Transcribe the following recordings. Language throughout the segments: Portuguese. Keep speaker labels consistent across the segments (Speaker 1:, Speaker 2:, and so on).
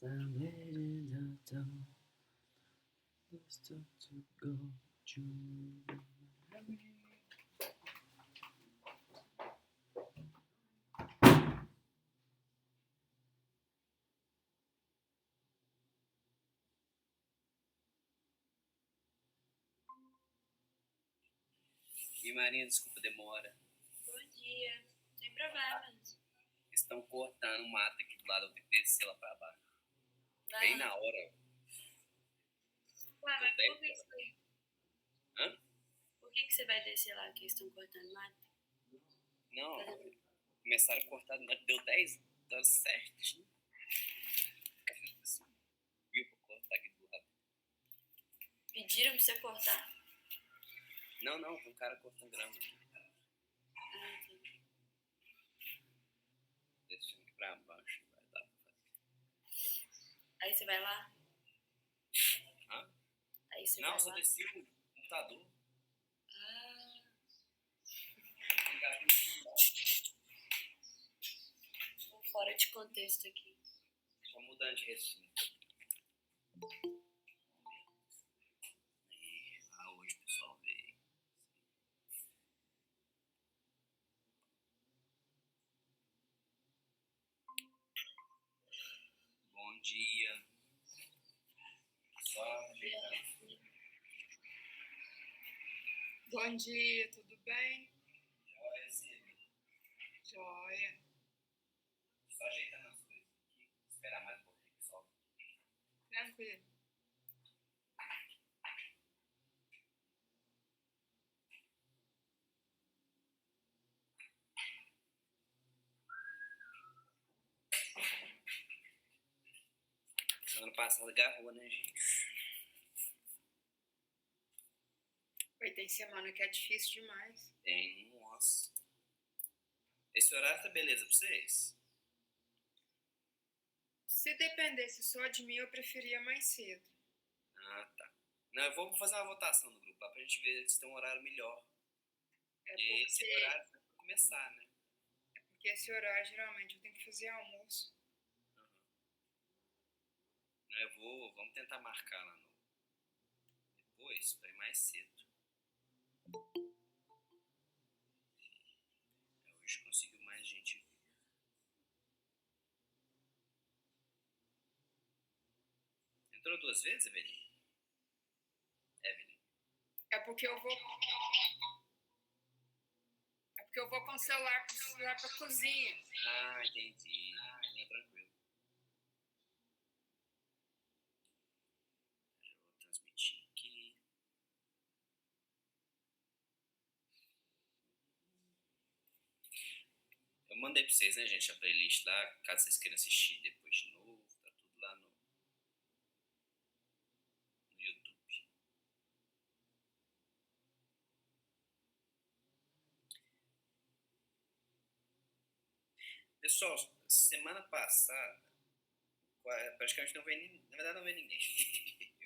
Speaker 1: Some legends are told. It's time to go to E Marinha, desculpa a demora.
Speaker 2: Bom dia. Sem problemas.
Speaker 1: Estão cortando mato aqui do lado, eu tenho que descer lá pra baixo. Bem na hora.
Speaker 2: Ué, mas por que você...
Speaker 1: Hã?
Speaker 2: Por que você vai descer lá que estão cortando mato?
Speaker 1: Não, começaram a cortar, deu 10 horas certinho. Viu pra cortar aqui do lado.
Speaker 2: Pediram pra você cortar?
Speaker 1: Não, tem um cara cortando grama aqui.
Speaker 2: Ah, entendi.
Speaker 1: Deixando aqui pra baixo, vai dar pra fazer.
Speaker 2: Aí você vai lá?
Speaker 1: Hã?
Speaker 2: Aí você
Speaker 1: Não,
Speaker 2: vai
Speaker 1: só
Speaker 2: lá?
Speaker 1: desci o computador.
Speaker 2: Ah. Tô fora de contexto aqui.
Speaker 1: Só mudando de recinto. Hoje o pessoal veio. Bom dia. Só ajeitando.
Speaker 3: Bom dia, tudo bem?
Speaker 1: Joia, Silvia.
Speaker 3: Joia.
Speaker 1: Só ajeitando as coisas aqui. Esperar mais um pouquinho que solta.
Speaker 3: Tranquilo.
Speaker 1: Semana passada agarrou, né, gente?
Speaker 3: Tem semana que é difícil demais.
Speaker 1: Tem, nossa. Esse horário tá beleza pra vocês?
Speaker 3: Se dependesse só de mim, eu preferia mais cedo.
Speaker 1: Ah, tá. Não, eu vou fazer uma votação no grupo lá pra gente ver se tem um horário melhor.
Speaker 3: É
Speaker 1: E esse
Speaker 3: porque,
Speaker 1: horário vai começar, né?
Speaker 3: porque esse horário, geralmente, eu tenho que fazer almoço.
Speaker 1: Vamos tentar marcar lá no... Depois, pra ir mais cedo. Hoje consigo mais gente vir. Entrou 2 vezes, Evelyn? Evelyn.
Speaker 3: É porque eu vou com o celular pra cozinha.
Speaker 1: Ah, entendi. Não, tranquilo. Eu vou transmitir aqui. Eu mandei pra vocês, né, gente, a playlist lá, caso vocês queiram assistir depois de novo. Tá tudo lá no YouTube. Pessoal, semana passada, praticamente não veio ninguém. Na verdade, não veio ninguém.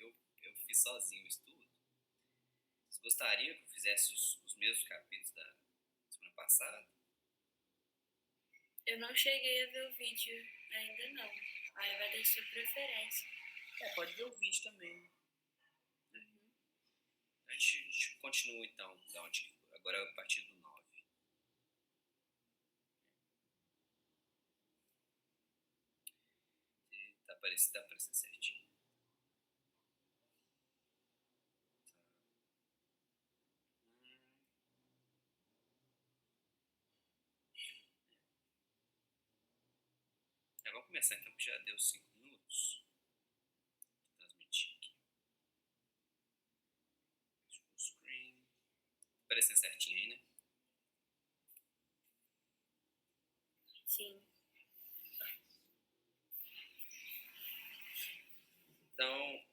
Speaker 1: eu fiz sozinho o estudo. Vocês gostariam que eu fizesse os mesmos capítulos da semana passada?
Speaker 2: Eu não cheguei a ver o vídeo ainda não. Aí vai dar sua preferência.
Speaker 1: Pode ver o vídeo também. A gente continua então, da onde, agora a partir do 9. Tá aparecendo certinho. Vamos começar então, que já deu 5 minutos. Vou transmitir aqui. Full screen. Tá aparecendo certinho aí, né?
Speaker 2: Sim.
Speaker 1: Então,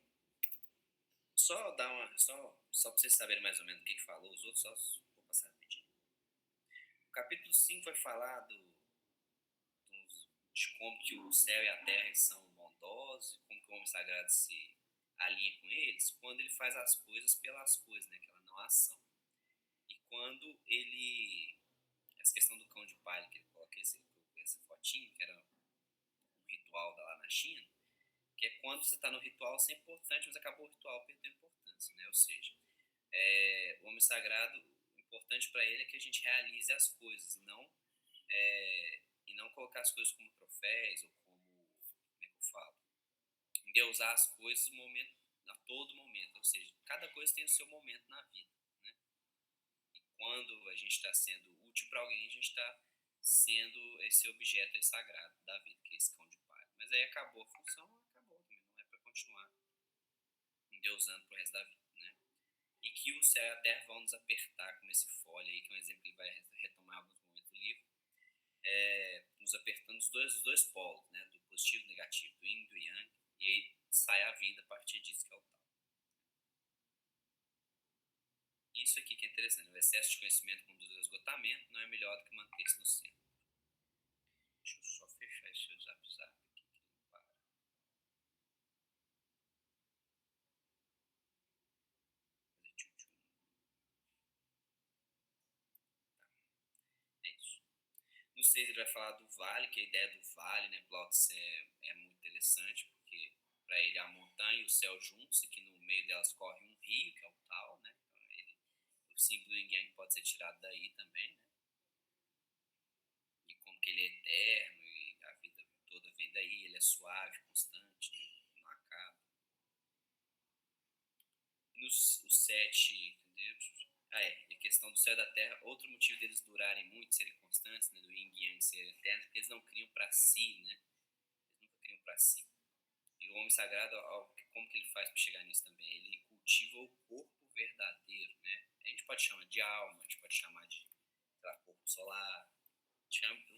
Speaker 1: só dar uma. Só pra vocês saberem mais ou menos o que falou, os outros só vou passar rapidinho. O capítulo 5 vai falar de como que o céu e a terra são bondosos, como que o homem sagrado se alinha com eles, quando ele faz as coisas pelas coisas, né? Aquela não ação. E quando ele. Essa questão do cão de palha, que ele coloca essa fotinho, que era um ritual lá na China, que é quando você está no ritual, isso é importante, mas acabou o ritual, perdeu importância, né? Ou seja, o homem sagrado, o importante para ele é que a gente realize as coisas, e não colocar as coisas como troféus, ou como é que eu falo? Endeusar as coisas a todo momento, ou seja, cada coisa tem o seu momento na vida, né? E quando a gente está sendo útil para alguém, a gente está sendo esse objeto aí sagrado da vida, que é esse cão de palha. Mas aí acabou a função, acabou também, não é para continuar endeusando pro resto da vida, né? E que o céu e a terra vão nos apertar, como esse folha aí, que é um exemplo que ele vai retomar em alguns momentos do livro, nos apertando os dois polos, né? Do positivo e do negativo, do yin e do yang, e aí sai a vida a partir disso, que é o tal. Isso aqui que é interessante, o excesso de conhecimento conduz ao esgotamento, não é melhor do que manter-se no centro. Deixa eu só fechar esse zap aqui, que não para. Fazer tchum-tchum. É isso. No 6 ele vai falar do vale, que a ideia do vale, né, pro Lao Tse é muito interessante, porque para ele a montanha e o céu juntos, e que no meio delas corre um rio, que é o Tao, né? Então o símbolo do Yin Yang pode ser tirado daí também, né? E como que ele é eterno, e a vida toda vem daí, ele é suave, constante, né? Não acaba. E os 7, entendeu? E a questão do céu e da terra, outro motivo deles durarem muito, serem constantes, né, do yin e yang serem eternos, porque eles não criam para si, né? Eles nunca criam para si. E o homem sagrado, como que ele faz para chegar nisso também? Ele cultiva o corpo verdadeiro, né? A gente pode chamar de alma, a gente pode chamar de, sei lá, corpo solar,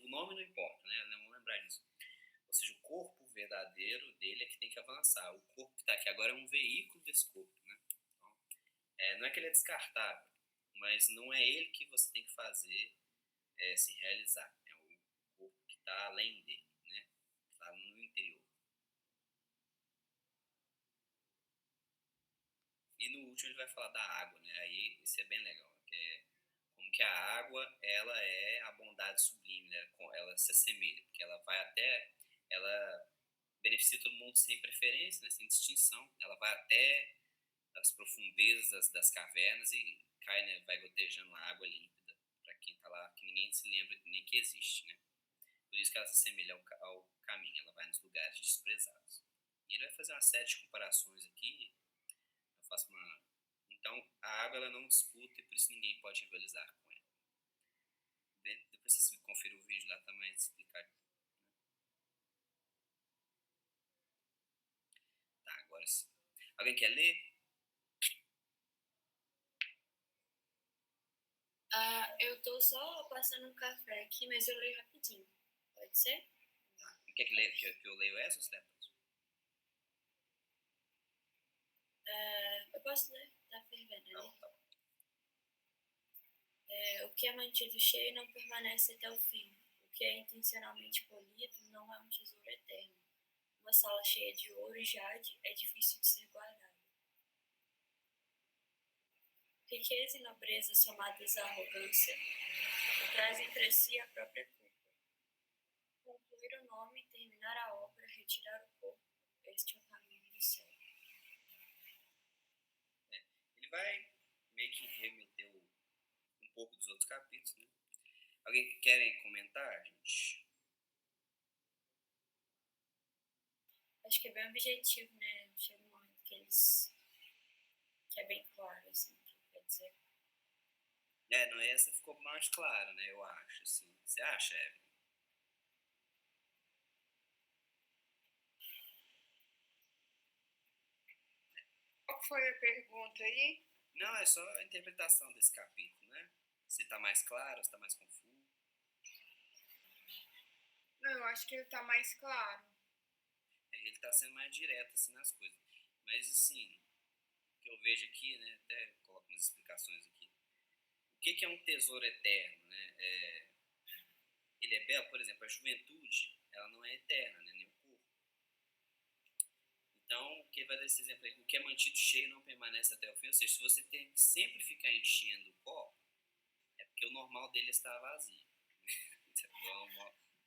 Speaker 1: o nome não importa, né? Não vamos lembrar disso. Ou seja, o corpo verdadeiro dele é que tem que avançar. O corpo que está aqui agora é um veículo desse corpo, né? Então, não é que ele é descartável, mas não é ele que você tem que fazer se realizar. É o corpo que está além dele, né? Está no interior. E no último ele vai falar da água, né? Aí isso é bem legal, que é como que a água, ela é a bondade sublime, né? Ela se assemelha, porque ela beneficia todo mundo sem preferência, né? Sem distinção. Ela vai até as profundezas das cavernas e cai, né? Vai gotejando a água límpida para quem está lá, que ninguém se lembra nem que existe, né? Por isso que ela se assemelha ao caminho, ela vai nos lugares desprezados. E ele vai fazer uma série de comparações aqui. Eu faço uma. Então, a água ela não disputa e por isso ninguém pode rivalizar com ela. Depois vocês confiram o vídeo lá, tá mais explicado. Tá, agora sim. Alguém quer ler?
Speaker 2: Eu tô só passando um café aqui, mas eu leio rapidinho. Pode ser?
Speaker 1: Tá. Quer que eu leio essa ou você lê?
Speaker 2: Eu posso ler? Tá fervendo, né?
Speaker 1: Tá.
Speaker 2: O que é mantido cheio não permanece até o fim. O que é intencionalmente polido não é um tesouro eterno. Uma sala cheia de ouro e jade é difícil de ser guardada. Riqueza e nobreza somadas à arrogância trazem para si a própria culpa. Concluir o nome, terminar a obra, retirar o corpo, este é o caminho do céu.
Speaker 1: Ele vai meio que remeter um pouco dos outros capítulos, né? Alguém querem comentar, gente?
Speaker 2: Acho que é bem objetivo, né? Chega um momento que é bem claro, assim, o que quer dizer.
Speaker 1: Não, essa ficou mais clara, né? Eu acho, assim. Você acha, Evelyn?
Speaker 3: Qual foi a pergunta aí?
Speaker 1: Não, é só a interpretação desse capítulo, né? Se tá mais claro, se tá mais confuso.
Speaker 3: Não, eu acho que ele tá mais claro.
Speaker 1: Ele tá sendo mais direto, assim, nas coisas. Mas, assim, o que eu vejo aqui, né? Até coloco umas explicações aqui. O que é um tesouro eterno, né? Ele é belo, por exemplo, a juventude, ela não é eterna, né? Nem o corpo. Então, o que vai dar esse exemplo aí? O que é mantido cheio não permanece até o fim. Ou seja, se você tem que sempre ficar enchendo o copo, é porque o normal dele está vazio.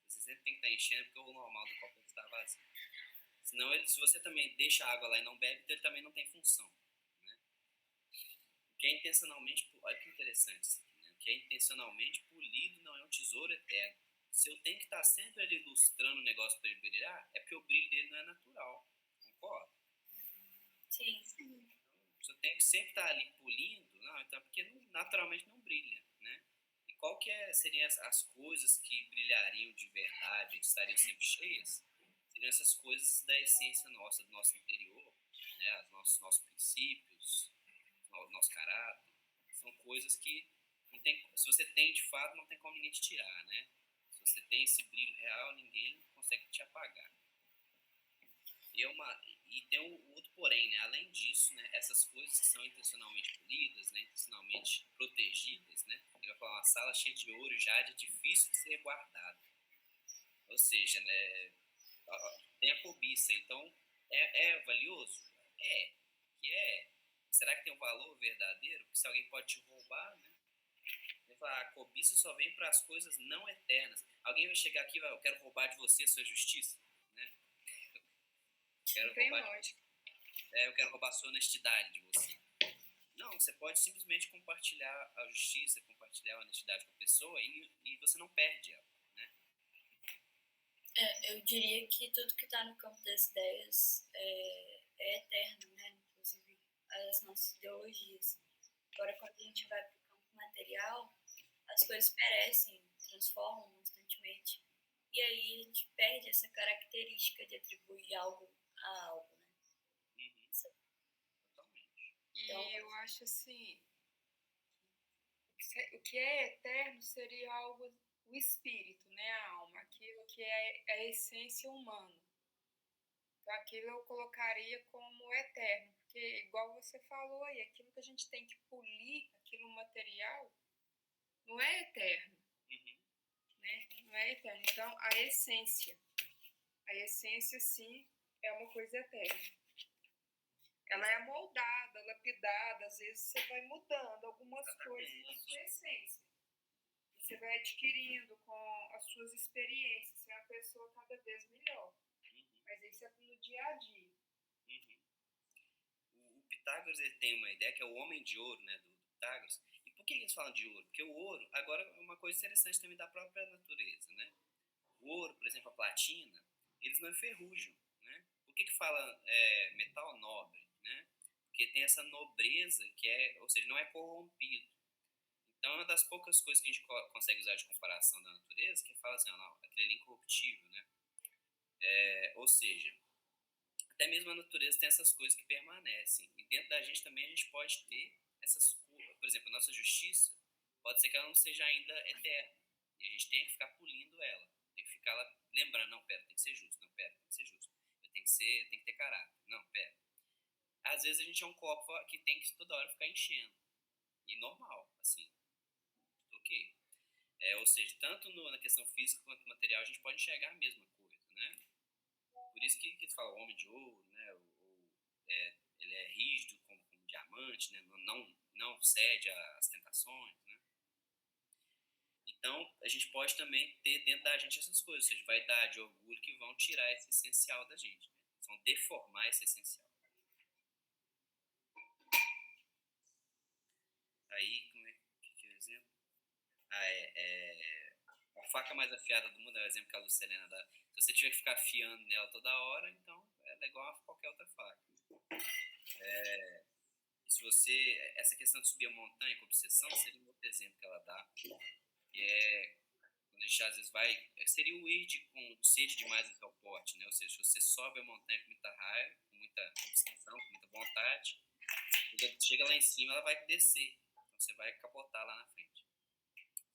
Speaker 1: Você sempre tem que estar enchendo porque o normal do copo está vazio. Senão, se você também deixa a água lá e não bebe, então ele também não tem função. Né? O que é intencionalmente... Olha que interessante isso aqui, né? O que é intencionalmente polido não é um tesouro eterno. Se eu tenho que estar sempre ali ilustrando o negócio para ele brilhar, é porque o brilho dele não é natural. Concorda?
Speaker 2: Sim.
Speaker 1: Se eu tenho que sempre estar ali polindo, não, então é porque naturalmente não brilha, né? E qual que seriam as coisas que brilhariam de verdade, estariam sempre cheias? Seriam essas coisas da essência nossa, do nosso interior, né? Os nossos princípios, o nosso caráter. São coisas que não tem, se você tem de fato, não tem como ninguém te tirar, né? Se você tem esse brilho real, ninguém consegue te apagar. E tem o outro porém, né? Além disso, né, essas coisas que são intencionalmente polidas, né, intencionalmente protegidas, né? Ele vai falar, uma sala cheia de ouro e jade é difícil de ser guardada. Ou seja, né, tem a cobiça. Então, é valioso? É. Que é? Será que tem um valor verdadeiro? Porque se alguém pode te roubar, né? Ele fala, a cobiça só vem para as coisas não eternas. Alguém vai chegar aqui e vai, eu quero roubar de você a sua justiça, né?
Speaker 3: Não tem lógica.
Speaker 1: Eu quero roubar a sua honestidade de você. Não, você pode simplesmente compartilhar a justiça, compartilhar a honestidade com a pessoa e você não perde ela, né?
Speaker 2: Eu diria que tudo que está no campo das ideias é eterno, né? Inclusive as nossas ideologias. Agora, quando a gente vai para o campo material, as coisas perecem, transformam constantemente. E aí a gente perde essa característica de atribuir algo a algo, né?
Speaker 1: Totalmente.
Speaker 3: Então, e eu acho assim, o que é eterno seria algo, o espírito, né, a alma, aquilo que é a essência humana. Então aquilo eu colocaria como eterno, porque igual você falou aí, aquilo que a gente tem que polir, aquilo material, não é eterno, né? Não é eterno. Então a essência sim é uma coisa eterna. Ela é moldada, lapidada, às vezes você vai mudando algumas coisas na sua essência. Você vai adquirindo com as suas experiências, você é uma pessoa cada vez melhor. Mas isso é no dia a dia.
Speaker 1: O Pitágoras ele tem uma ideia que é o homem de ouro, né, do Pitágoras. E por que eles falam de ouro? Porque o ouro, agora é uma coisa interessante também da própria natureza, né? O ouro, por exemplo, a platina, eles não enferrujam, né? Por que fala metal nobre, né? Porque tem essa nobreza que ou seja, não é corrompido. Então é uma das poucas coisas que a gente consegue usar de comparação da natureza, que fala assim, não, aquele ali é incorruptível, né? Ou seja, até mesmo a natureza tem essas coisas que permanecem. E dentro da gente também a gente pode ter essas coisas. Por exemplo, a nossa justiça, pode ser que ela não seja ainda eterna. E a gente tem que ficar polindo ela. Tem que ficar lá lembrando, não, pera, tem que ser justo. Não, pera, tem que ser justo. Eu tenho que ter caráter. Não, pera. Às vezes a gente é um copo que tem que toda hora ficar enchendo. E normal, assim. Ok. Ou seja, tanto na questão física quanto material, a gente pode enxergar a mesma coisa, né? Por isso que eles falam homem de ouro, né? Ele é rígido como um diamante, né? Não cede às tentações, né? Então, a gente pode também ter dentro da gente essas coisas, ou seja, vaidade, orgulho, que vão tirar esse essencial da gente, né? Vão deformar esse essencial. Aí, como é que é o exemplo? A faca mais afiada do mundo é o exemplo que a Lucilena dá. Se você tiver que ficar afiando nela toda hora, então é igual a qualquer outra faca. Essa questão de subir a montanha com obsessão seria um outro exemplo que ela dá, que é quando a gente às vezes seria o ir com sede demais até o pote, né? Ou seja, se você sobe a montanha com muita raiva, com muita obsessão, com muita vontade, quando chega lá em cima ela vai descer, então você vai capotar lá na frente.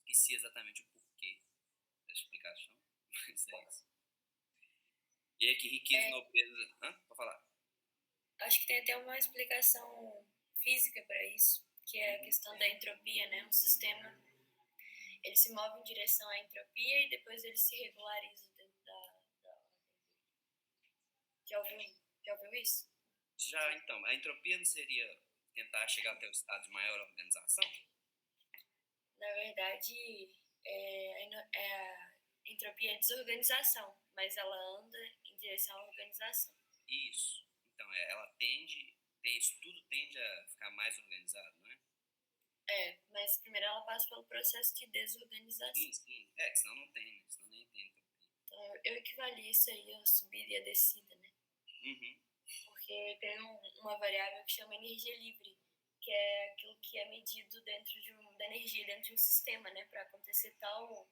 Speaker 1: Esqueci exatamente o porquê da explicação, mas é isso. E aí que riqueza e nobreza... Pode falar.
Speaker 2: Acho que tem até uma explicação física para isso, que é a questão da entropia, né? Um sistema, ele se move em direção à entropia e depois ele se regulariza dentro da ordem. Já ouviu isso?
Speaker 1: Já, então. A entropia não seria tentar chegar até o estado de maior organização?
Speaker 2: Na verdade, a entropia é desorganização, mas ela anda em direção à organização.
Speaker 1: Isso. Então, ela tudo tende a ficar mais organizado, não é?
Speaker 2: Mas primeiro ela passa pelo processo de desorganização.
Speaker 1: Sim. Que senão não tem, né? Senão nem tem.
Speaker 2: Então, eu equivali isso aí a subida e a descida, né?
Speaker 1: Uhum.
Speaker 2: Porque tem uma variável que chama energia livre, que é aquilo que é medido dentro da energia, dentro de um sistema, né? Para acontecer tal,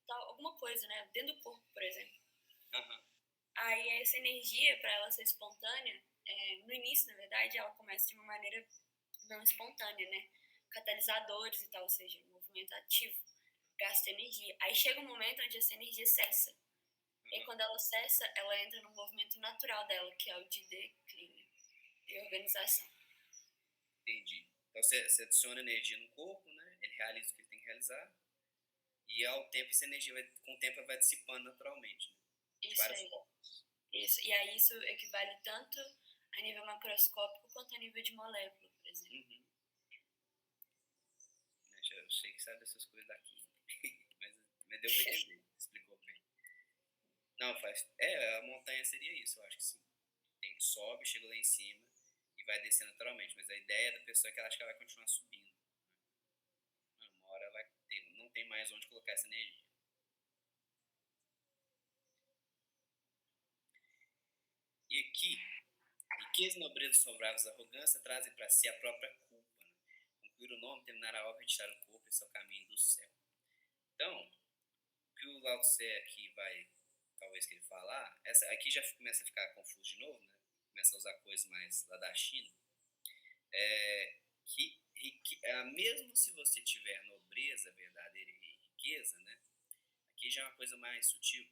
Speaker 2: alguma coisa, né? Dentro do corpo, por exemplo.
Speaker 1: Uhum.
Speaker 2: Aí essa energia, para ela ser espontânea, no início, na verdade, ela começa de uma maneira não espontânea, né? Catalisadores e tal, ou seja, movimento ativo, gasta energia. Aí chega um momento onde essa energia cessa. E quando ela cessa, ela entra no movimento natural dela, que é o de declínio e organização.
Speaker 1: Entendi. Então você adiciona energia no corpo, né? Ele realiza o que ele tem que realizar. E ao tempo, essa energia com o tempo ela vai dissipando naturalmente, né? De
Speaker 2: Isso
Speaker 1: várias
Speaker 2: aí.
Speaker 1: formas.
Speaker 2: Isso. E aí isso equivale tanto a nível macroscópico quanto a nível de molécula, por exemplo.
Speaker 1: Uhum. Eu sei que sabe dessas coisas daqui. mas deu pra entender. Explicou bem. Não, a montanha seria isso, eu acho que sim. Sobe, chega lá em cima e vai descer naturalmente. Mas a ideia da pessoa é que ela acha que ela vai continuar subindo. Uma hora ela não tem mais onde colocar essa energia. E aqui, riqueza, nobreza, sombravos, arrogância trazem para si a própria culpa. Né? Concluir o nome, terminar a obra, retirar o corpo, esse é o caminho do céu. Então, o que o Lao Tse aqui vai, talvez que ele falar, aqui já começa a ficar confuso de novo, né? Começa a usar coisas mais lá da China. Mesmo se você tiver nobreza verdadeira e riqueza, né? Aqui já é uma coisa mais sutil.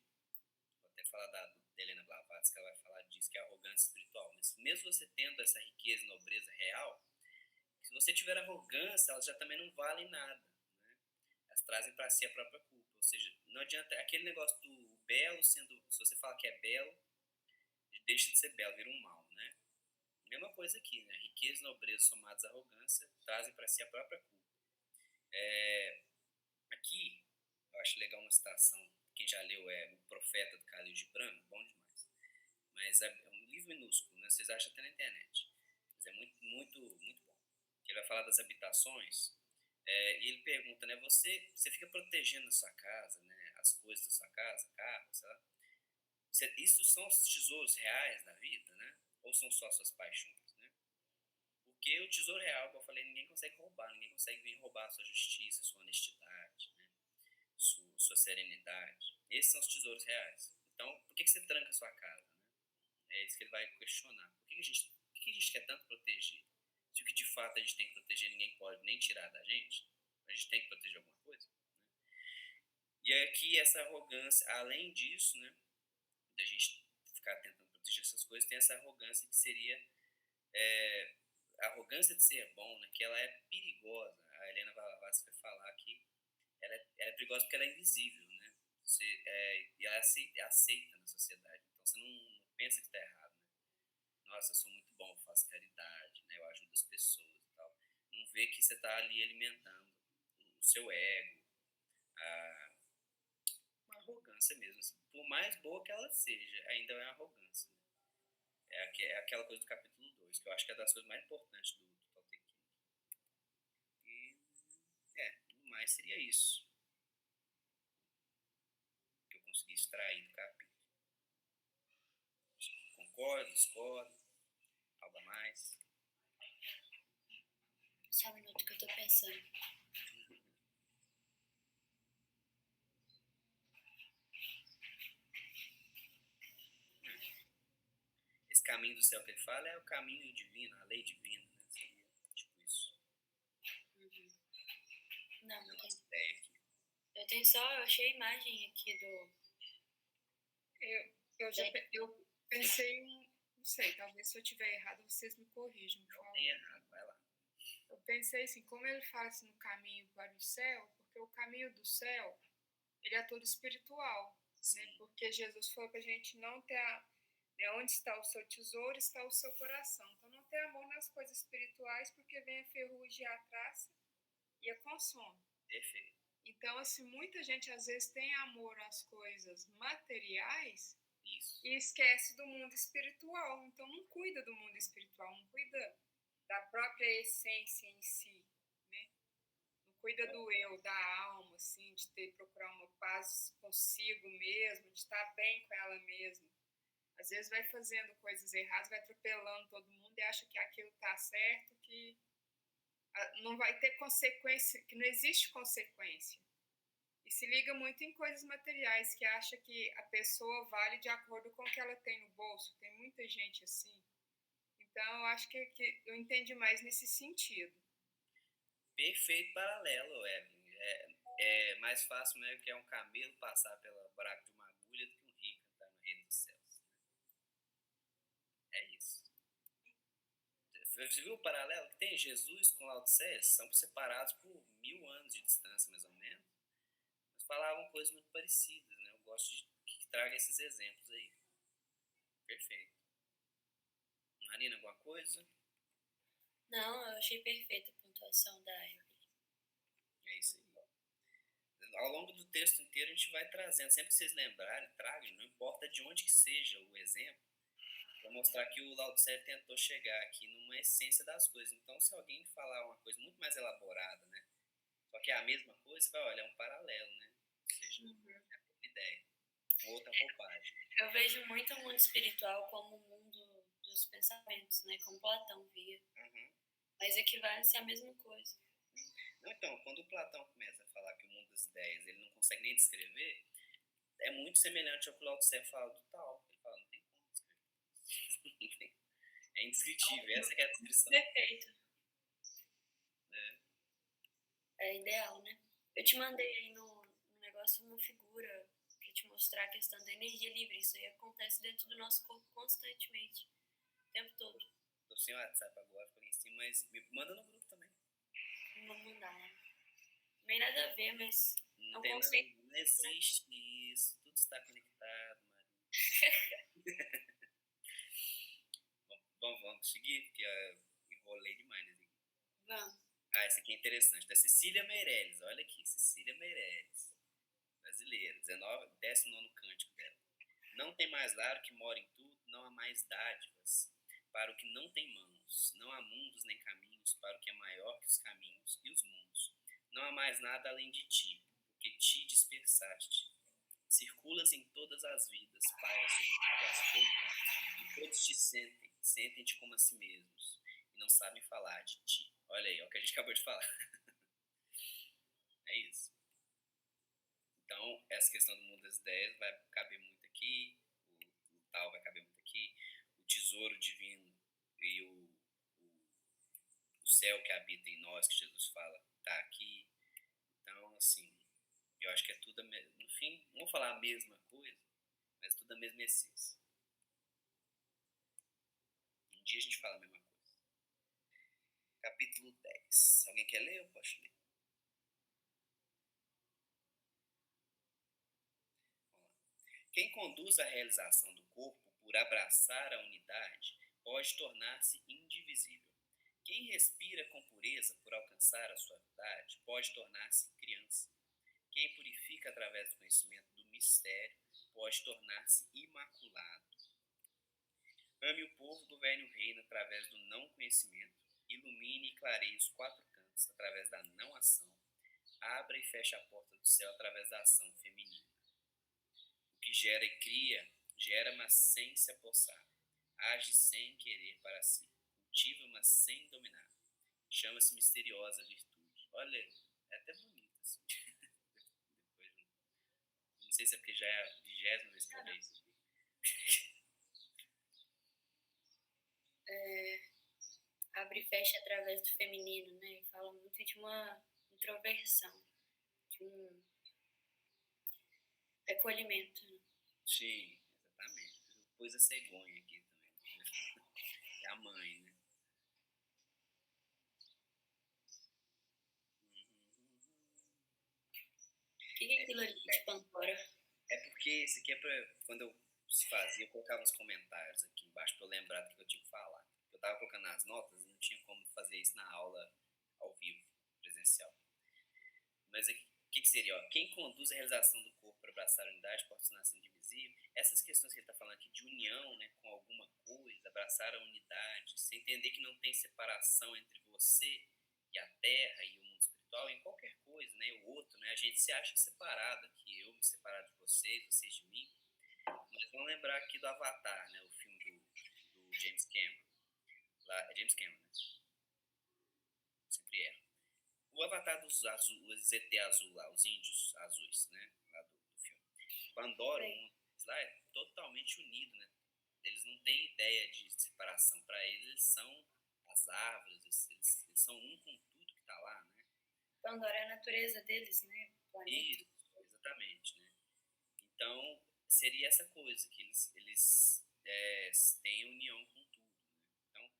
Speaker 1: Vou até falar da Helena Blavatsky, que ela vai falar disso, que é a arrogância espiritual. Mas mesmo você tendo essa riqueza e nobreza real, se você tiver arrogância, elas já também não valem nada. Né? Elas trazem para si a própria culpa. Ou seja, não adianta. Aquele negócio do belo sendo. Se você fala que é belo, deixa de ser belo, vira um mal, né? Mesma coisa aqui, né? Riqueza e nobreza somados à arrogância trazem para si a própria culpa. Aqui, eu acho legal uma citação. Quem já leu é O Profeta do Khalil Gibran, bom demais. Mas é um livro minúsculo, né? Vocês acham até na internet. Mas é muito bom. Ele vai falar das habitações. E ele pergunta, né? Você fica protegendo a sua casa, né? As coisas da sua casa, carro, sei lá. Isso são os tesouros reais da vida, né? Ou são só suas paixões, né? Porque o tesouro real, como eu falei, ninguém consegue roubar. Ninguém consegue vir roubar a sua justiça, sua honestidade, né? Sua serenidade. Esses são os tesouros reais. Então, por que você tranca a sua casa, né? É isso que ele vai questionar. Por que a gente quer tanto proteger? Se o que de fato a gente tem que proteger ninguém pode nem tirar da gente, a gente tem que proteger alguma coisa. Né? E aqui essa arrogância, além disso, né, da gente ficar tentando proteger essas coisas, tem essa arrogância que seria a arrogância de ser bom, né, que ela é perigosa. A Helena Blavatsky vai falar que ela é perigosa porque ela é invisível, né? E ela é aceita na sociedade. Então você não pensa que está errado, né? Nossa, eu sou muito bom, faço caridade, né? Eu ajudo as pessoas e tal. Não vê que você está ali alimentando o seu ego, uma arrogância mesmo. Assim. Por mais boa que ela seja, ainda é uma arrogância. Né? É aquela coisa do capítulo 2, que eu acho que é das coisas mais importantes do Tao Te Ching. E, no mais, seria isso que eu consegui extrair do capítulo. Concordo, discordo, algo a mais.
Speaker 2: Só um minuto que eu tô pensando.
Speaker 1: Esse caminho do céu que ele fala é o caminho divino, a lei divina, né? Seria tipo isso.
Speaker 2: Não, não tem.
Speaker 1: Ideia aqui.
Speaker 2: Eu achei a imagem aqui do.
Speaker 3: Eu pensei, não sei, talvez se eu tiver errado, vocês me corrijam, por favor.
Speaker 1: Não tem errado, vai lá.
Speaker 3: Eu pensei assim, como ele fala assim, no caminho para o céu, porque o caminho do céu, ele é todo espiritual, né? Porque Jesus falou para a gente não ter onde está o seu tesouro, está o seu coração. Então não ter amor nas coisas espirituais, porque vem a ferrugem e a traça e a consome.
Speaker 1: Perfeito.
Speaker 3: Então, assim, muita gente às vezes tem amor às coisas materiais
Speaker 1: Isso.
Speaker 3: e esquece do mundo espiritual. Então não cuida do mundo espiritual, não cuida da própria essência em si, né? Não cuida do eu, da alma, assim, de procurar uma paz consigo mesmo, de estar bem com ela mesma. Às vezes vai fazendo coisas erradas, vai atropelando todo mundo e acha que aquilo tá certo, que não vai ter consequência, que não existe consequência. E se liga muito em coisas materiais, que acha que a pessoa vale de acordo com o que ela tem no bolso. Tem muita gente assim. Então, eu acho que eu entendi mais nesse sentido.
Speaker 1: Perfeito paralelo, Evelyn. É mais fácil, né, que é um camelo passar pela buraco de uma agulha do que um rico entrar no reino dos céus. É isso. Você viu o paralelo que tem? Jesus com Lao Tse são separados por 1000 anos de distância, mais ou menos. Mas falavam coisas muito parecidas, né? Eu gosto de que traga esses exemplos aí. Perfeito. Marina, alguma coisa?
Speaker 2: Não, eu achei perfeita a pontuação da Evelyn.
Speaker 1: É isso aí. Ao longo do texto inteiro a gente vai trazendo, sempre que vocês lembrarem, tragam, não importa de onde que seja o exemplo, para mostrar que o Lao Tse tentou chegar aqui numa essência das coisas. Então, se alguém falar uma coisa muito mais elaborada, né, só que é a mesma coisa, você vai olhar um paralelo, né? Ou seja, é a mesma ideia, outra roupagem.
Speaker 2: Eu vejo muito o mundo espiritual como o mundo dos pensamentos, né? Como Platão via.
Speaker 1: Uhum.
Speaker 2: Mas equivale-se à mesma coisa.
Speaker 1: Não, então, quando o Platão começa a falar que o mundo das ideias ele não consegue nem descrever, é muito semelhante ao que o Lao Tse fala do Tao. Ele fala, não tem como descrever. É indescritível, essa que é a descrição.
Speaker 2: Perfeito. É ideal, né? Eu te mandei aí no negócio uma figura para te mostrar a questão da energia livre. Isso aí acontece dentro do nosso corpo constantemente, o tempo todo.
Speaker 1: Tô sem o WhatsApp agora, falei em cima, mas me manda no grupo também.
Speaker 2: Não vou mandar, né? Nem nada a ver, mas
Speaker 1: Não,
Speaker 2: é um conceito.
Speaker 1: não existe isso, tudo está conectado, Maria. Vamos seguir, porque eu enrolei demais nesse aqui.
Speaker 2: Vamos.
Speaker 1: Ah, esse aqui é interessante, da Cecília Meirelles, olha aqui, Cecília Meirelles, brasileira, 19º cântico dela. Não tem mais lar que mora em tudo, não há mais dádivas para o que não tem mãos, não há mundos nem caminhos para o que é maior que os caminhos e os mundos. Não há mais nada além de ti, porque te dispersaste. Circulas em todas as vidas, pairas sobre todas as roupas, e todos te sentem-te como a si mesmos, e não sabem falar de ti. Olha aí, é o que a gente acabou de falar. É isso. Então, essa questão do mundo das ideias vai caber muito aqui, o tal vai caber muito aqui, o tesouro divino e o céu que habita em nós, que Jesus fala, está aqui. Então, assim, eu acho que é tudo, no fim, não vou falar a mesma coisa, mas tudo a mesma essência. Um dia a gente fala a mesma coisa. Capítulo 10. Alguém quer ler? Eu posso ler. Quem conduz a realização do corpo por abraçar a unidade pode tornar-se indivisível. Quem respira com pureza por alcançar a suavidade pode tornar-se criança. Quem purifica através do conhecimento do mistério pode tornar-se imaculado. Ame o povo, governe o reino através do não conhecimento, ilumine e clareie os 4 cantos através da não ação, abra e feche a porta do céu através da ação feminina. O que gera e cria, gera, mas sem se apossar. Age sem querer para si. Cultiva, mas sem dominar. Chama-se misteriosa virtude. Olha, é até bonito assim. Depois, não sei se é porque já é a 20ª vez que eu leio isso.
Speaker 2: Abre e fecha através do feminino, né? Fala muito de uma introversão, de um recolhimento. Né?
Speaker 1: Sim, exatamente. Pôs a cegonha aqui também. É a mãe, né?
Speaker 2: O que é aquilo ali de Pandora?
Speaker 1: É porque esse aqui é pra. Quando eu fazia, eu colocava uns comentários aqui embaixo pra eu lembrar do que eu tinha que falar. Eu tava colocando nas notas e não tinha como fazer isso na aula ao vivo, presencial. Mas aqui, O que seria? Ó, quem conduz a realização do corpo para abraçar a unidade, coordenação divisível, essas questões que ele está falando aqui de união, né, com alguma coisa, abraçar a unidade, você entender que não tem separação entre você e a Terra e o mundo espiritual, em qualquer coisa, né, o outro, né, a gente se acha separado aqui, eu me separado de vocês de mim, mas vamos lembrar aqui do Avatar, né, o filme do James Cameron, lá, é James Cameron, né, sempre erro. O Avatar dos os ET azul lá, os índios azuis, né, lá do filme. Pandora, o mundo lá é totalmente unido, né? Eles não têm ideia de separação. Para eles são as árvores, eles são um com tudo que tá lá, né?
Speaker 2: Pandora é a natureza deles, né? O planeta.
Speaker 1: Isso, exatamente, né? Então, seria essa coisa, que eles têm união com tudo, né? Então,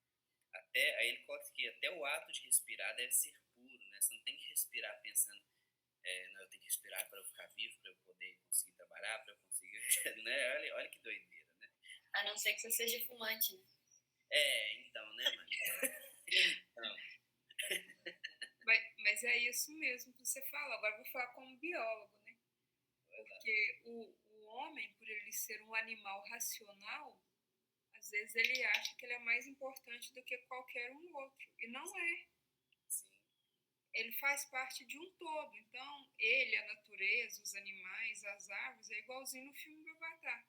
Speaker 1: aí ele coloca que até o ato de respirar deve ser puro, né? Você não tem que respirar pensando, não, eu tenho que respirar para eu ficar vivo, para eu poder conseguir trabalhar, para eu conseguir, né? Olha que doideira, né?
Speaker 2: A não ser que você seja fumante, né?
Speaker 1: Então, né, mãe? Então.
Speaker 3: Mas é isso mesmo que você fala. Agora eu vou falar como biólogo, né? Porque o homem, por ele ser um animal racional, às vezes ele acha que ele é mais importante do que qualquer um outro. E não é.
Speaker 1: Sim.
Speaker 3: Ele faz parte de um todo. Então, ele, a natureza, os animais, as árvores, é igualzinho no filme do Avatar.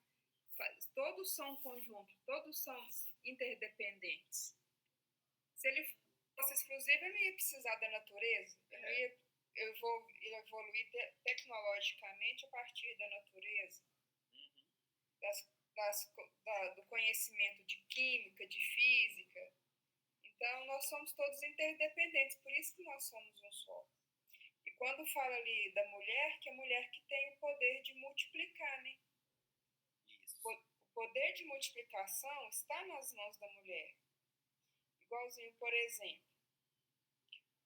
Speaker 3: Todos são um conjunto, todos são interdependentes. Se ele fosse exclusivo, ele não ia precisar da natureza, ele não ia evoluir tecnologicamente a partir da natureza, do conhecimento de química, de física. Então, nós somos todos interdependentes, por isso que nós somos um só. E quando fala ali da mulher, que é a mulher que tem o poder de multiplicar, né? O poder de multiplicação está nas mãos da mulher. Igualzinho, por exemplo,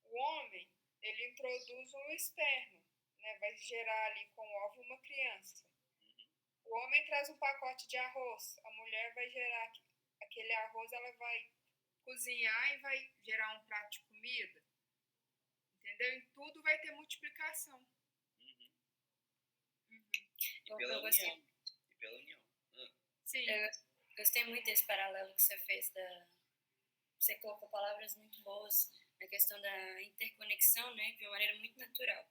Speaker 3: o homem, ele introduz um esperma, né? Vai gerar ali com o óvulo uma criança. O homem traz um pacote de arroz, a mulher vai gerar aquele arroz, ela vai cozinhar e vai gerar um prato de comida. Entendeu? Em tudo vai ter multiplicação.
Speaker 1: E pela união. E pela união.
Speaker 3: Sim.
Speaker 2: Eu gostei muito desse paralelo que você fez. Você colocou palavras muito boas na questão da interconexão, né? De uma maneira muito natural.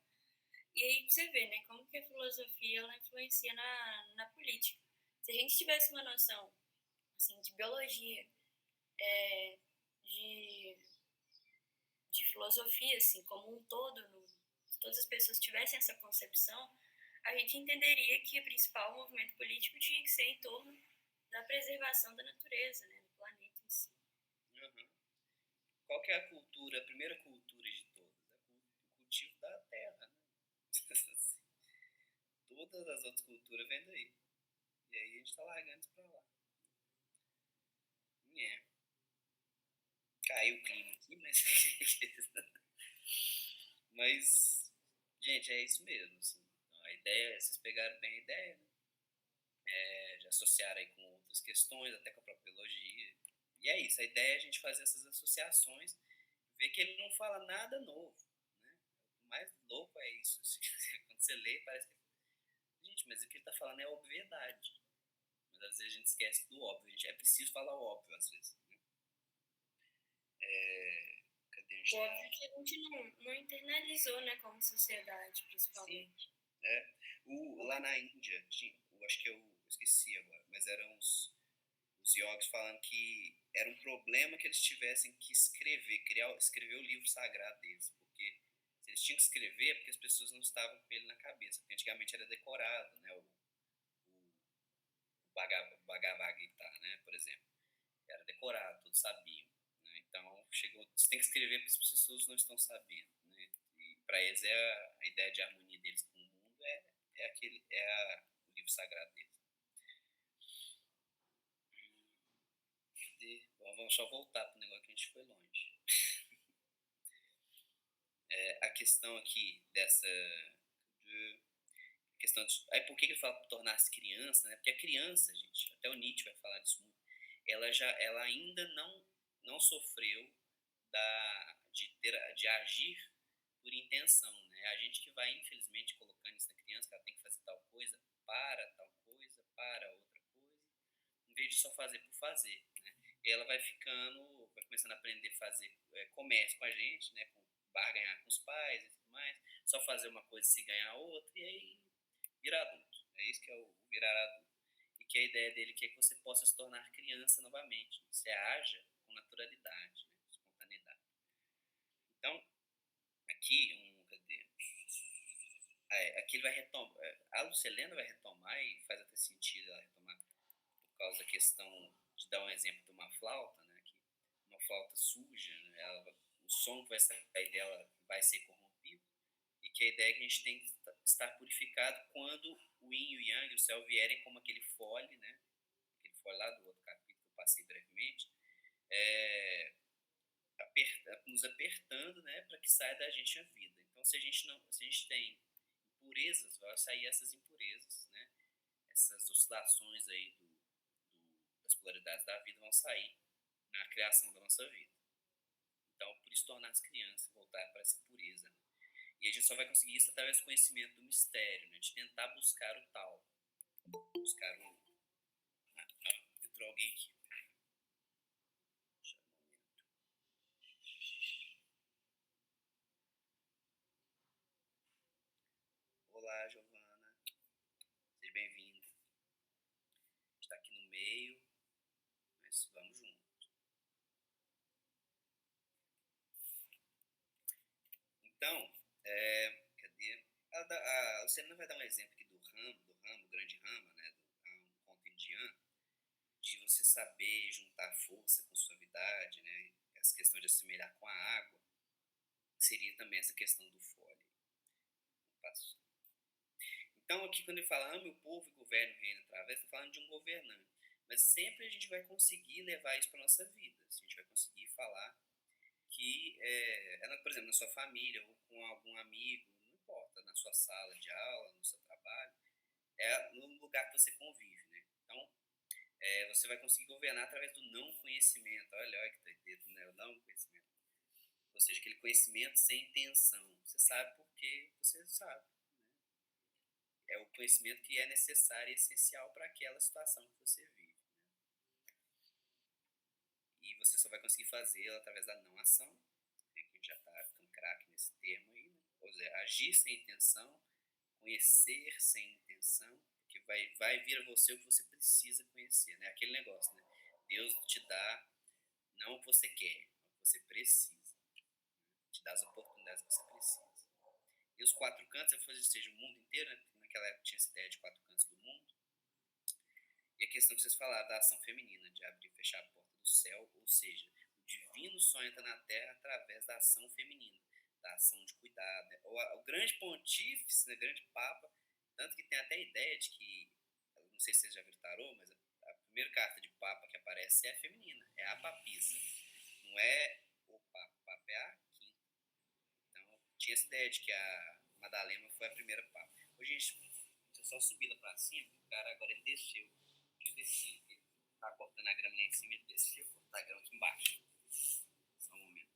Speaker 2: E aí você vê, né? Como que a filosofia ela influencia na política. Se a gente tivesse uma noção assim, de biologia, de filosofia, assim, como um todo, se todas as pessoas tivessem essa concepção, a gente entenderia que o principal movimento político tinha que ser em torno da preservação da natureza, né, do planeta em si.
Speaker 1: Qual que é a cultura, a primeira cultura de todas? O cultivo da terra, né? Todas as outras culturas vêm daí. E aí a gente tá largando isso pra lá. Caiu o clima aqui, mas... mas, gente, é isso mesmo. Assim. A ideia, vocês pegaram bem a ideia, né? Já associaram aí com outras questões, até com a própria biologia. E é isso, a ideia é a gente fazer essas associações, ver que ele não fala nada novo, né? O mais louco é isso, assim. Quando você lê, parece que... Gente, mas o que ele está falando é obviedade. Mas às vezes a gente esquece do óbvio, é preciso falar o óbvio às vezes. Né? Cadê
Speaker 2: o óbvio que a gente não internalizou, né, como sociedade, principalmente.
Speaker 1: Sim, lá na Índia, acho que eu esqueci agora, mas eram os yogis falando que era um problema que eles tivessem que escrever o livro sagrado deles, porque se eles tinham que escrever é porque as pessoas não estavam com ele na cabeça, porque antigamente era decorado, né, o Bhagavad Gita, né, por exemplo, era decorado, todos sabiam, né? Então você tem que escrever porque as pessoas não estão sabendo, né? E para eles a ideia de harmonia deles com o mundo o livro sagrado deles. Bom, vamos só voltar para o negócio que a gente foi longe. A questão aqui dessa... questão de, aí por que ele fala tornar-se criança, né? Porque a criança, gente, até o Nietzsche vai falar disso muito, ela ainda não sofreu de agir por intenção, né? A gente que vai, infelizmente, colocando isso na criança, que ela tem que fazer tal coisa, para outra coisa, em vez de só fazer por fazer, né? E ela vai começando a aprender a fazer comércio com a gente, né? Com barganhar com os pais e tudo mais, só fazer uma coisa se ganhar outra, e aí vira adulto. É isso que é o virar adulto. E que a ideia dele que é que você possa se tornar criança novamente, né? Você haja com naturalidade, né? Espontaneidade. Então, aqui, cadê? Aqui ele vai retomar, a Lucilena vai retomar, e faz até sentido ela retomar, por causa da questão de dar um exemplo de uma flauta, né? Que uma flauta suja, né? O som que vai sair dela vai ser corrompido, e que a ideia é que a gente tem que estar purificado quando o yin e o yang, o céu, vierem como aquele fole, né? Aquele fole lá do outro capítulo que eu passei brevemente, nos apertando, né, para que saia da gente a vida. Então, se a gente tem impurezas, vai sair essas impurezas, né? Essas oscilações aí das polaridades da vida vão sair na criação da nossa vida. Então, por isso tornar as crianças, voltar para essa pureza, né? E a gente só vai conseguir isso através do conhecimento do mistério, né? De tentar buscar o tal, buscar o... entrou alguém aqui. Olá, Giovana. Seja bem-vinda. Está aqui no meio, mas vamos junto. Então, cadê? A Luciana vai dar um exemplo aqui do ramo, grande rama, né? Um conto indiano, de você saber juntar força com suavidade, né? Essa questão de assemelhar com a água, seria também essa questão do fole. Então, aqui quando ele fala, ame o povo e governe o reino através, está falando de um governante. Mas sempre a gente vai conseguir levar isso para a nossa vida. A gente vai conseguir falar que, por exemplo, na sua família ou com algum amigo, não importa, na sua sala de aula, no seu trabalho, no lugar que você convive, né? Então, você vai conseguir governar através do não conhecimento. Olha que doideira, né? O não conhecimento. Ou seja, aquele conhecimento sem intenção. Você sabe porque você sabe. É o conhecimento que é necessário e essencial para aquela situação que você vive. Né? E você só vai conseguir fazê-lo através da não ação. A gente já está ficando craque nesse termo aí. Né? Ou seja, agir sem intenção, conhecer sem intenção, porque vai vir a você o que você precisa conhecer. Né? Aquele negócio, né? Deus te dá não o que você quer, o que você precisa. Te dá as oportunidades que você precisa. E os quatro cantos, eu vou fazer seja o mundo inteiro, né? Naquela época tinha essa ideia de quatro cantos do mundo. E a questão que vocês falaram da ação feminina, de abrir e fechar a porta do céu, ou seja, o divino só entra na terra através da ação feminina, da ação de cuidado. Né? O grande pontífice, né, grande papa, tanto que tem até a ideia de que, não sei se vocês já viram tarô, mas a primeira carta de papa que aparece é a feminina, é a papisa. Não é o papa, o papa é a quinta. Então, tinha essa ideia de que a Madalena foi a primeira papa. Hoje, gente, eu só subi lá pra cima, o cara agora ele desceu. Eu desci, ele tá cortando a grama lá em cima, ele desceu, cortar a grama aqui embaixo. Só um momento.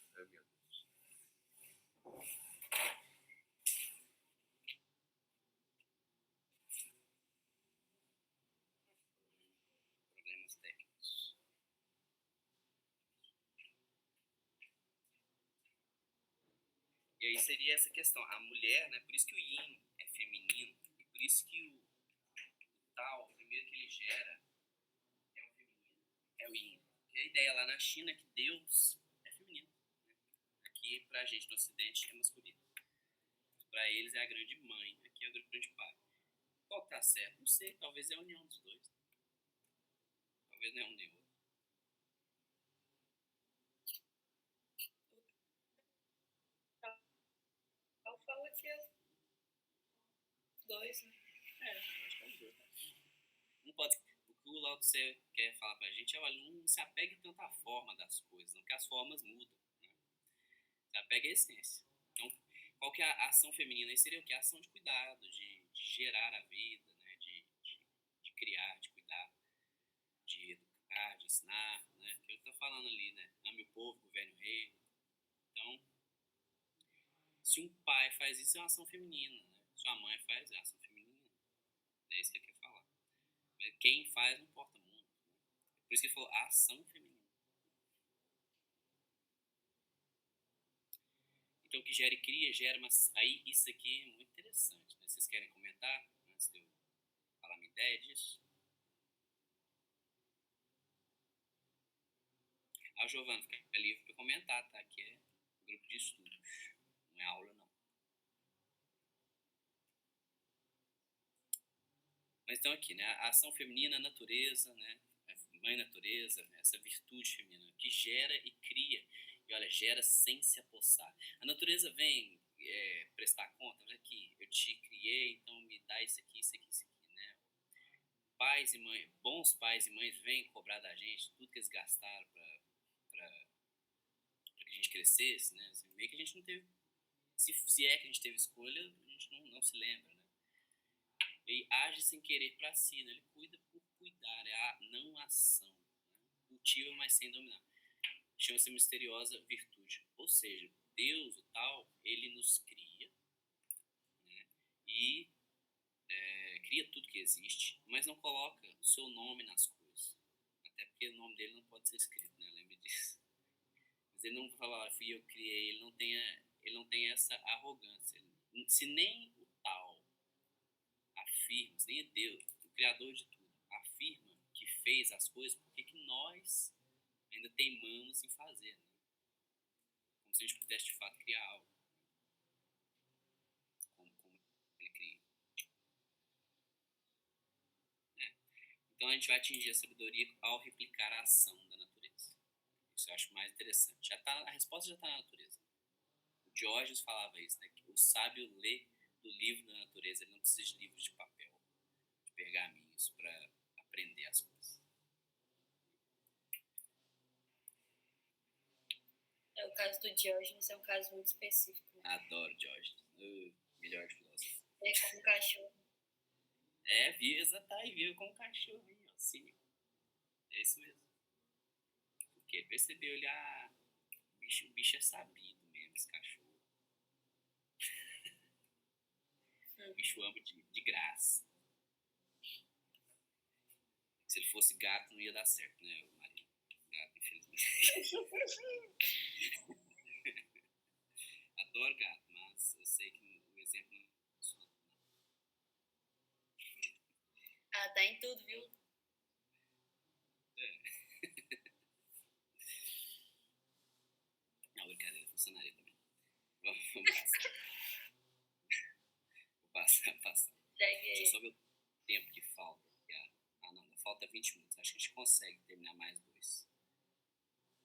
Speaker 1: Oh, meu Deus. Problemas técnicos. E aí seria essa questão, a mulher, né, por isso que o yin é feminino, e por isso que o tal, o primeiro que ele gera é o feminino, é o yin. Porque a ideia lá na China é que Deus é feminino. Né? Aqui pra gente no ocidente é masculino. Pra eles é a grande mãe, aqui é o grande pai. Qual tá certo? Não sei, talvez é a união dos dois. Talvez não é um nem outro.
Speaker 2: Eu falo que é dois, né?
Speaker 1: Acho que é os dois. Não pode. O que o Lao Tse quer falar pra gente é, olha, não se apegue tanto à forma das coisas, não, porque as formas mudam. Né? Se apegue à essência. Então, qual que é a ação feminina? Isso seria o que? A ação de cuidado, de gerar a vida, né? De criar, de cuidar, de educar, de ensinar, né? Que eu tô falando ali, né? Ame o povo, governe o reino. Então,
Speaker 4: faz isso é uma ação feminina, né? Sua mãe faz ação feminina. É isso que ele quer falar. Quem faz não importa muito. Né? Por isso que ele falou ação feminina. Então, o que gera e cria, gera, mas aí isso aqui é muito interessante. Né? Vocês querem comentar antes de eu falar minha ideia disso? Giovana, fica livre para comentar, tá? Aqui é grupo de estudos, não é aula, não. Mas então aqui, né? A ação feminina, a natureza, né? A mãe natureza, né? Essa virtude feminina que gera e cria. E olha, gera sem se apossar. A natureza vem prestar conta, olha aqui, eu te criei, então me dá isso aqui, isso aqui, isso aqui, né? Pais e mães, bons pais e mães vêm cobrar da gente tudo que eles gastaram para que a gente crescesse, né? Assim, meio que a gente não teve, se é que a gente teve escolha, a gente não se lembra, né? Ele age sem querer para si, né? Ele cuida por cuidar, é a não ação, né? Cultiva, mas sem dominar. Chama-se misteriosa virtude. Ou seja, Deus, o tal, ele nos cria, né? E cria tudo que existe, mas não coloca o seu nome nas coisas. Até porque o nome dele não pode ser escrito, né? Lembre disso. Mas ele não fala, fui eu que criei, ele não tem essa arrogância. Se nem o tal afirma, se nem Deus, o Criador de tudo, afirma que fez as coisas, por que nós ainda teimamos em fazer, né? Como se a gente pudesse de fato criar algo, como ele cria. Então a gente vai atingir a sabedoria ao replicar a ação da natureza. Isso eu acho mais interessante. A resposta já está na natureza. O Diógenes falava isso, né? Que o sábio lê do livro da natureza, ele não precisa de livros de papel, de pergaminhos para aprender as coisas.
Speaker 2: O caso do Diógenes é um caso muito específico. Né?
Speaker 4: Adoro Diógenes, melhor filósofo.
Speaker 2: É como um cachorro.
Speaker 4: Vive como um cachorro, cínico. É isso mesmo. Porque percebeu ele, o bicho é sabido mesmo, esse cachorro. O bicho ama de graça. Se ele fosse gato, não ia dar certo, né, o marido? Gato, infelizmente. Adoro gato, mas eu sei que o exemplo não funciona.
Speaker 2: Tá em tudo, viu?
Speaker 4: Não, brincadeira, funcionaria também. Vamos passar. Vou passar. Deixa eu só ver o tempo que falta. Não, falta 20 minutos. Acho que a gente consegue terminar mais 2.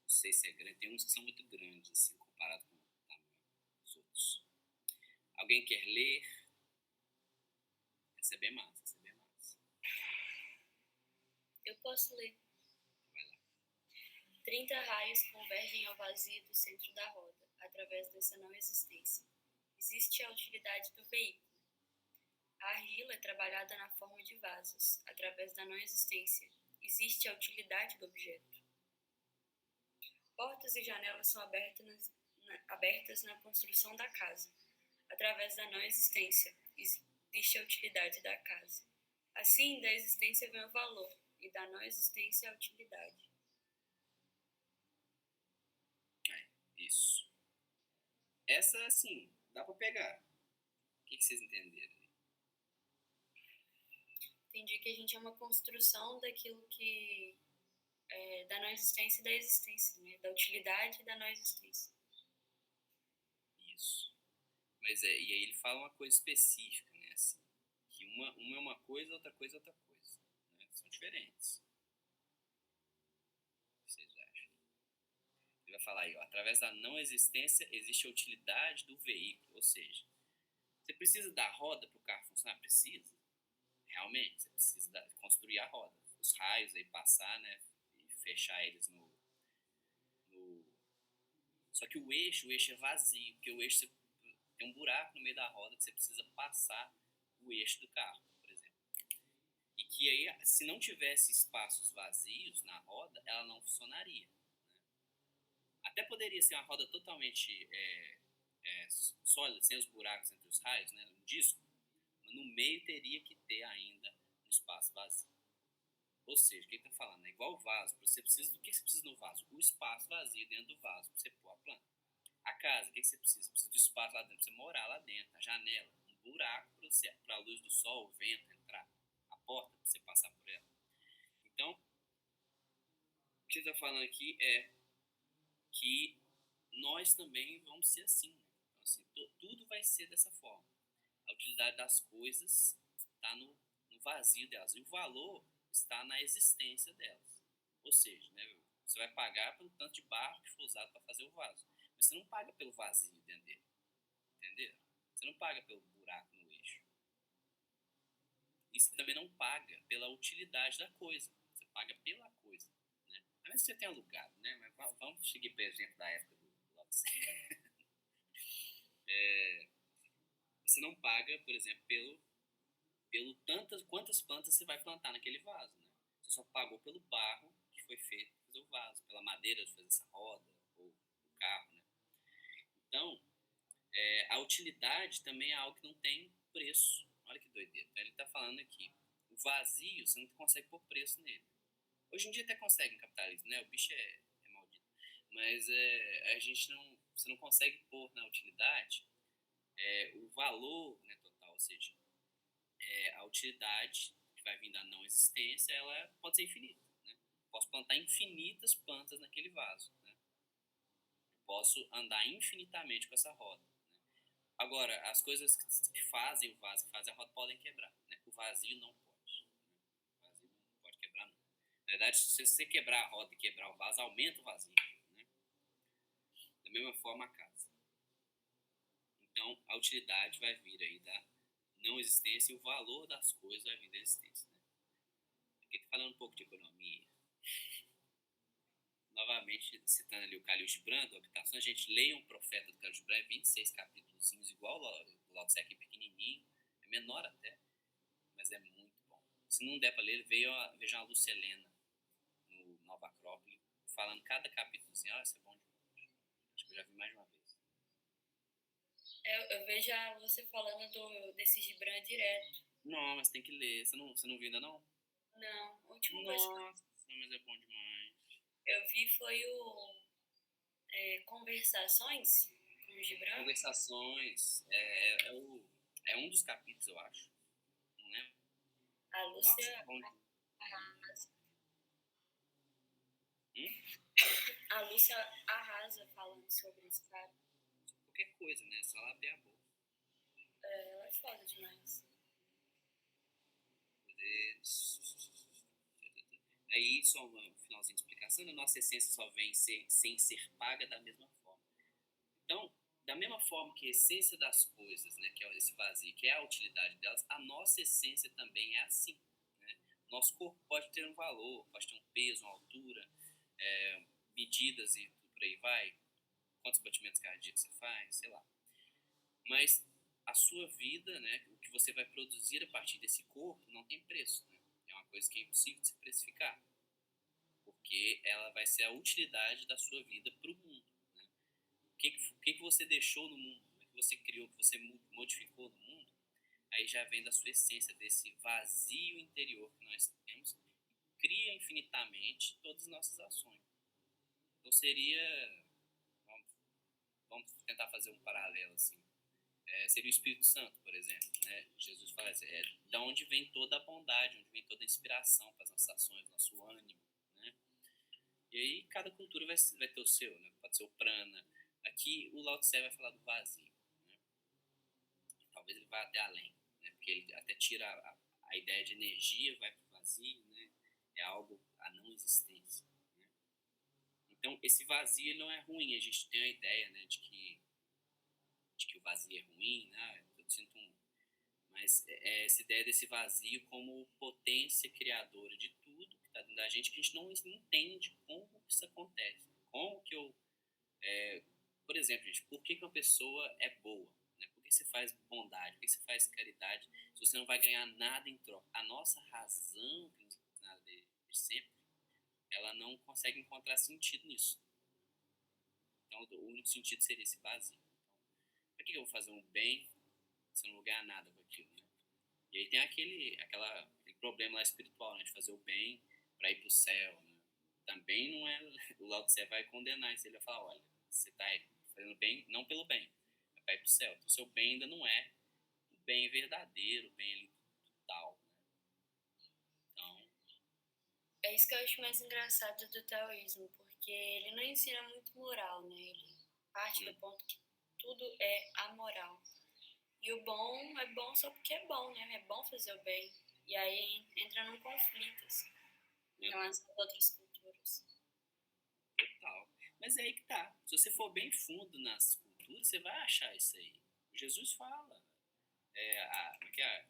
Speaker 4: Não sei se é grande. Tem uns que são muito grandes, assim, comparado com o tamanho dos outros. Alguém quer ler? Essa é bem massa,
Speaker 2: Eu posso ler.
Speaker 4: Vai lá.
Speaker 2: 30 raios convergem ao vazio do centro da roda, através dessa não existência. Existe a utilidade do veículo. A argila é trabalhada na forma de vasos, através da não existência. Existe a utilidade do objeto. Portas e janelas são abertas na construção da casa, através da não existência. Existe a utilidade da casa. Assim, da existência vem o valor, e da não existência a utilidade.
Speaker 4: Isso. Essa, assim, dá pra pegar. O que vocês entenderam?
Speaker 2: Entendi que a gente é uma construção daquilo que... da não existência e da existência, né? Da utilidade e da não existência.
Speaker 4: Isso. Mas e aí ele fala uma coisa específica, né? Assim, que uma é uma coisa, outra coisa é outra coisa. Né? São diferentes. O que vocês acham? Ele vai falar aí, ó, através da não existência existe a utilidade do veículo. Ou seja, você precisa da roda para o carro funcionar? Precisa. Realmente, você precisa construir a roda. Os raios aí passar, né? E fechar eles no... Só que o eixo é vazio, porque o eixo tem um buraco no meio da roda que você precisa passar o eixo do carro, por exemplo. E que aí, se não tivesse espaços vazios na roda, ela não funcionaria. Né? Até poderia ser uma roda totalmente sólida, sem os buracos entre os raios, né, um disco, no meio teria que ter ainda um espaço vazio. Ou seja, o que está falando? É igual o vaso. Você precisa do que você precisa no vaso? O espaço vazio dentro do vaso para você pôr a planta. A casa, o que você precisa? Precisa do espaço lá dentro para você morar lá dentro. A janela, um buraco para a luz do sol, o vento entrar. A porta para você passar por ela. Então, o que ele está falando aqui é que nós também vamos ser assim. Né? Então, assim, tudo vai ser dessa forma. A utilidade das coisas está no vazio delas. E o valor está na existência delas. Ou seja, né, você vai pagar pelo tanto de barro que foi usado para fazer o vaso. Mas você não paga pelo vazio dentro dele. Entendeu? Você não paga pelo buraco no eixo. E você também não paga pela utilidade da coisa. Você paga pela coisa. Né? A menos que você tenha alugado, né? Mas vamos seguir, por exemplo, da época do Lao Tse. Você não paga, por exemplo, pelo quantas plantas você vai plantar naquele vaso. Né? Você só pagou pelo barro que foi feito para fazer o vaso, pela madeira de fazer essa roda, ou o carro. Né? Então, a utilidade também é algo que não tem preço. Olha que doideira. Então, ele está falando aqui, o vazio, você não consegue pôr preço nele. Hoje em dia até consegue em capitalismo, né? O bicho é maldito. Mas você não consegue pôr na utilidade o valor, né, total, ou seja, a utilidade que vai vir da não existência, ela pode ser infinita. Né? Posso plantar infinitas plantas naquele vaso. Né? Posso andar infinitamente com essa roda. Né? Agora, as coisas que fazem o vaso, que fazem a roda, podem quebrar. Né? O vazio não pode. Né? O vazio não pode quebrar, não. Na verdade, se você quebrar a roda e quebrar o vaso, aumenta o vazio. Né? Da mesma forma, a casa. Então, a utilidade vai vir aí da não existência e o valor das coisas vai vir da existência. Né? Aqui está falando um pouco de economia. Novamente, citando ali o Khalil Gibran, do Habitação, a gente leia um profeta do Khalil Gibran, 26 capítulos, igual o Lao Tse aqui, pequenininho, é menor até, mas é muito bom. Se não der para ler, veja a Lúcia Helena no Nova Acrópole, falando cada capítulo assim, isso é bom demais. Acho que eu já vi mais de uma vez.
Speaker 2: Eu vejo você falando desse Gibran direto.
Speaker 4: Não, mas tem que ler. Você não viu ainda, não?
Speaker 2: Não, a última coisa
Speaker 4: Nossa, mas é bom demais.
Speaker 2: eu vi foi o Conversações com o Gibran.
Speaker 4: Conversações. É um dos capítulos, eu acho. Não lembro.
Speaker 2: A Lúcia
Speaker 4: Nossa, bom.
Speaker 2: arrasa. A Lúcia arrasa falando sobre esse cara.
Speaker 4: Qualquer coisa, né? Só ela abrir a boca.
Speaker 2: Ela é foda demais.
Speaker 4: Aí, só um finalzinho de explicação, a nossa essência só vem sem ser paga da mesma forma. Então, da mesma forma que a essência das coisas, né, que é esse vazio, que é a utilidade delas, a nossa essência também é assim. Né? Nosso corpo pode ter um valor, pode ter um peso, uma altura, medidas e por aí vai, quantos batimentos cardíacos você faz, sei lá. Mas a sua vida, né, o que você vai produzir a partir desse corpo, não tem preço. Né? É uma coisa que é impossível de se precificar. Porque ela vai ser a utilidade da sua vida para o mundo. Né? O que você deixou no mundo, o que você criou, o que você modificou no mundo, aí já vem da sua essência, desse vazio interior que nós temos, e cria infinitamente todas as nossas ações. Então seria, vamos tentar fazer um paralelo assim, seria o Espírito Santo, por exemplo. Né? Jesus fala assim, da onde vem toda a bondade, onde vem toda a inspiração para as nossas ações, nosso ânimo. Né? E aí cada cultura vai ter o seu, né? Pode ser o prana. Aqui o Lao Tse vai falar do vazio. Né? Talvez ele vá até além, né? Porque ele até tira a ideia de energia, vai para o vazio, né? É algo, a não existência. Né? Então esse vazio ele não é ruim, a gente tem a ideia, né, de que o vazio é ruim, né? Eu sinto mas essa ideia desse vazio como potência criadora de tudo que está dentro da gente, que a gente não entende como isso acontece. Como que por exemplo, gente, por que uma pessoa é boa? Né? Por que você faz bondade? Por que você faz caridade? Se você não vai ganhar nada em troca. A nossa razão, que nos nada de sempre, ela não consegue encontrar sentido nisso. Então, o único sentido seria esse vazio. Então, para que eu vou fazer um bem se eu não vou ganhar nada com aquilo, né? E aí tem aquele problema lá espiritual, né? De fazer o bem para ir pro céu, né? Também não é... O Lao Tse vai condenar isso. Ele vai falar, olha, você tá fazendo bem, não pelo bem, é para ir pro céu. Então, o seu bem ainda não é o bem verdadeiro, o bem ali total, né? Então...
Speaker 2: É isso que eu acho mais engraçado do taoísmo, porque ele não ensina muito moral, né? Ele parte do ponto que tudo é amoral. E o bom é bom só porque é bom, né? É bom fazer o bem. E aí entra num conflito, assim, em relação às outras culturas.
Speaker 4: Total. Mas é aí que tá. Se você for bem fundo nas culturas, você vai achar isso aí. Jesus fala.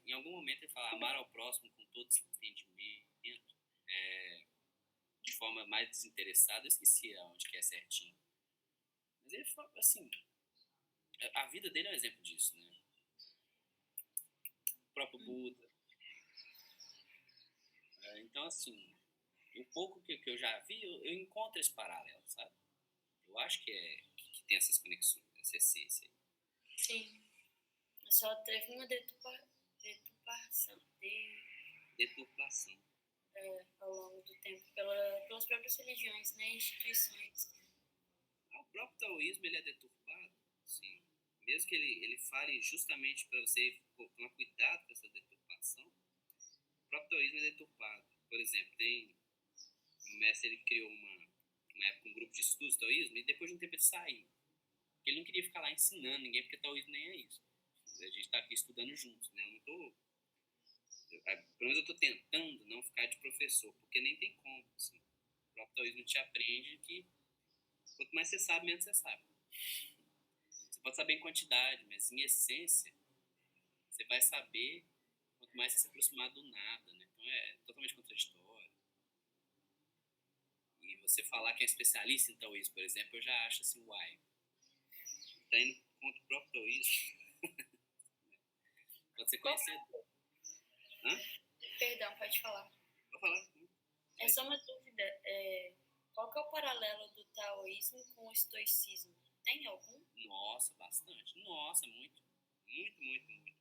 Speaker 4: Em algum momento ele fala amar ao próximo com todo esse entendimento, de forma mais desinteressada. Eu esqueci aonde que é certinho. Mas ele fala assim, a vida dele é um exemplo disso, né? O próprio Buda. Então, assim, o pouco que eu já vi, eu encontro esse paralelo, sabe? Eu acho que tem essas conexões, essa essência.
Speaker 2: Sim. Só teve uma deturpação ao longo do tempo pelas próprias religiões, né? Instituições.
Speaker 4: O próprio taoísmo, ele é deturpado, sim. Mesmo que ele fale justamente para você tomar cuidado com essa deturpação, o próprio taoísmo é deturpado. Por exemplo, o mestre, ele criou uma época um grupo de estudos de taoísmo e depois de um tempo ele saiu. Ele não queria ficar lá ensinando ninguém, porque taoísmo nem é isso. A gente está aqui estudando juntos, né? Eu não tô... Pelo menos eu estou tentando não ficar de professor, porque nem tem como, assim. O próprio taoísmo te aprende que quanto mais você sabe, menos você sabe. Você pode saber em quantidade, mas em essência, você vai saber quanto mais você se aproximar do nada, né? Então é totalmente contraditório. E você falar que é especialista em taoísmo, por exemplo, eu já acho assim, uai, tá indo contra o próprio taoísmo. Pode ser conhecedor. Hã?
Speaker 2: Perdão, pode falar.
Speaker 4: Pode falar.
Speaker 2: É só uma dúvida. Qual que é o paralelo do taoísmo com o estoicismo? Tem algum?
Speaker 4: Nossa, bastante. Nossa, muito. Muito, muito, muito.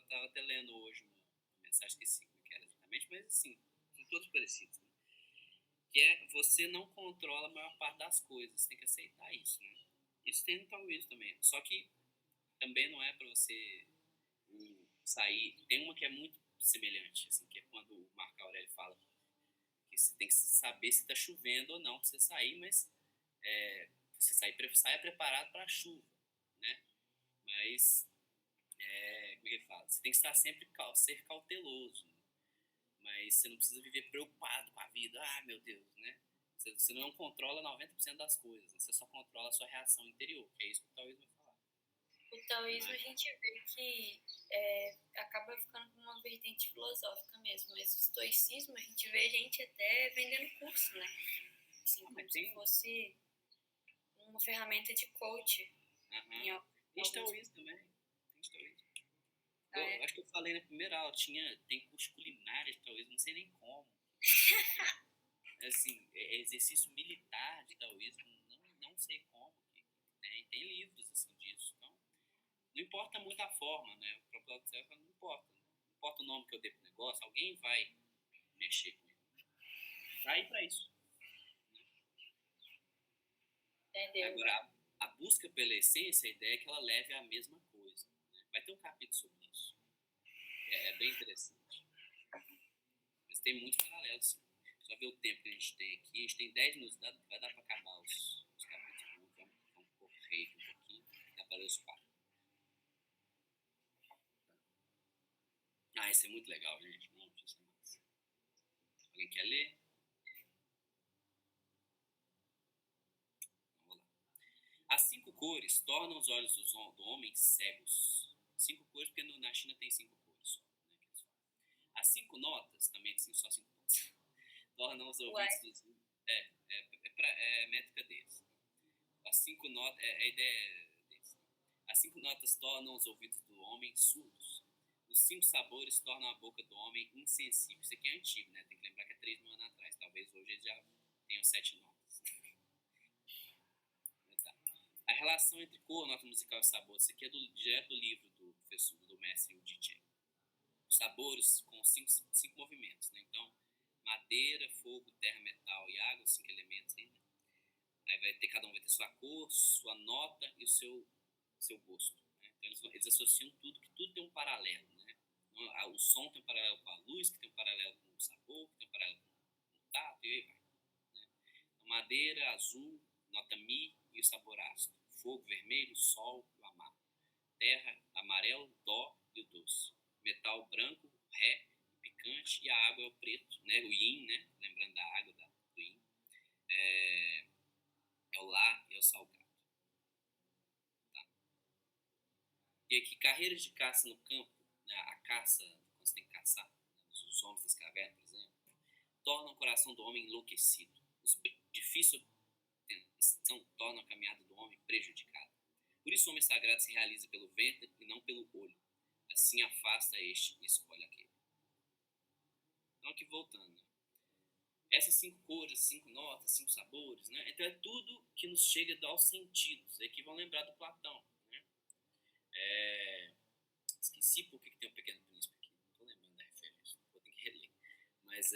Speaker 4: Tava até lendo hoje uma mensagem, esqueci como que era exatamente, mas assim, são todos parecidos, né? Que é, você não controla a maior parte das coisas, você tem que aceitar isso, né? Isso tem no taoísmo também. Só que também não é para você sair. Tem uma que é muito semelhante, assim, que é quando o Marco Aurélio fala que você tem que saber se está chovendo ou não para você sair, mas você saia preparado para a chuva, né? Mas, como é que ele fala? Você tem que estar sempre ser cauteloso, né? Mas você não precisa viver preocupado com a vida. Ah, meu Deus, né? Você não controla 90% das coisas, né? Você só controla a sua reação interior, que é isso que o taoísmo vai falar.
Speaker 2: O taoísmo a gente vê que acaba ficando com uma vertente filosófica mesmo, mas o estoicismo a gente vê gente até vendendo curso, né? Assim, como se fosse uma ferramenta de coach.
Speaker 4: Tem taoísmo também. Tem taoísmo.
Speaker 2: Eu
Speaker 4: acho que eu falei na primeira aula, tem curso culinário de taoísmo, não sei nem como. Assim, exercício militar de taoísmo, não sei como. Tem livros assim disso. Então, não importa muito a forma, né? O próprio Lao Tse fala, não importa. Não importa o nome que eu dei pro negócio, alguém vai mexer com ele. Tá aí pra isso.
Speaker 2: Entendeu?
Speaker 4: Agora, a busca pela essência, a ideia é que ela leve à mesma coisa, né? Vai ter um capítulo sobre isso. É bem interessante. Mas tem muitos paralelos, sim. Só ver o tempo que a gente tem aqui. A gente tem 10 minutos, vai dar para acabar os capítulos. Vamos correr aqui um pouquinho. Dá para ler os 4. Isso é muito legal, gente. Não, isso é massa. Alguém quer ler? Vamos lá. As 5 cores tornam os olhos do homem cegos. 5 cores, porque na China tem 5 cores. Né, as 5 notas, também tem só 5 notas, tornam os ouvidos dos... É métrica deles. As 5 notas... a ideia deles. As 5 notas tornam os ouvidos do homem surdos. Os 5 sabores tornam a boca do homem insensível. Isso aqui é antigo, né? Tem que lembrar que é 3 mil anos atrás. Talvez hoje eles já tenham 7 notas. A relação entre cor, nota musical e sabor. Isso aqui é direto do livro do professor, do mestre Wu Cheng. Os sabores com cinco movimentos, né? Então, madeira, fogo, terra, metal e água, 5 elementos aí, né? Aí cada um vai ter sua cor, sua nota e o seu gosto, né? Então eles associam tudo, que tudo tem um paralelo, né? O som tem um paralelo com a luz, que tem um paralelo com o sabor, que tem um paralelo com o tato, e aí vai, né? Então, madeira, azul, nota mi e o sabor ácido. Fogo, vermelho, sol e o amargo. Terra, amarelo, dó e o doce. Metal, branco, ré, picante, e a água é o preto, né? O yin, né? Lembrando da água, do yin. É o lá e é o salgado. Tá? E aqui, carreiras de caça no campo, né? A caça, quando você tem que caçar, né? Os homens das cavernas, por exemplo, tornam o coração do homem enlouquecido. Os difícil obtenção tornam a caminhada do homem prejudicada. Por isso o homem sagrado se realiza pelo ventre e não pelo olho. Assim afasta este e escolhe aquele. Então aqui voltando, né? Essas 5 cores, 5 notas, 5 sabores, né? Então é tudo que nos chega aos sentidos. Aqui vão lembrar do Platão, né? Esqueci por que tem um Pequeno Príncipe aqui. Não estou lembrando da referência, vou ter que reler. Mas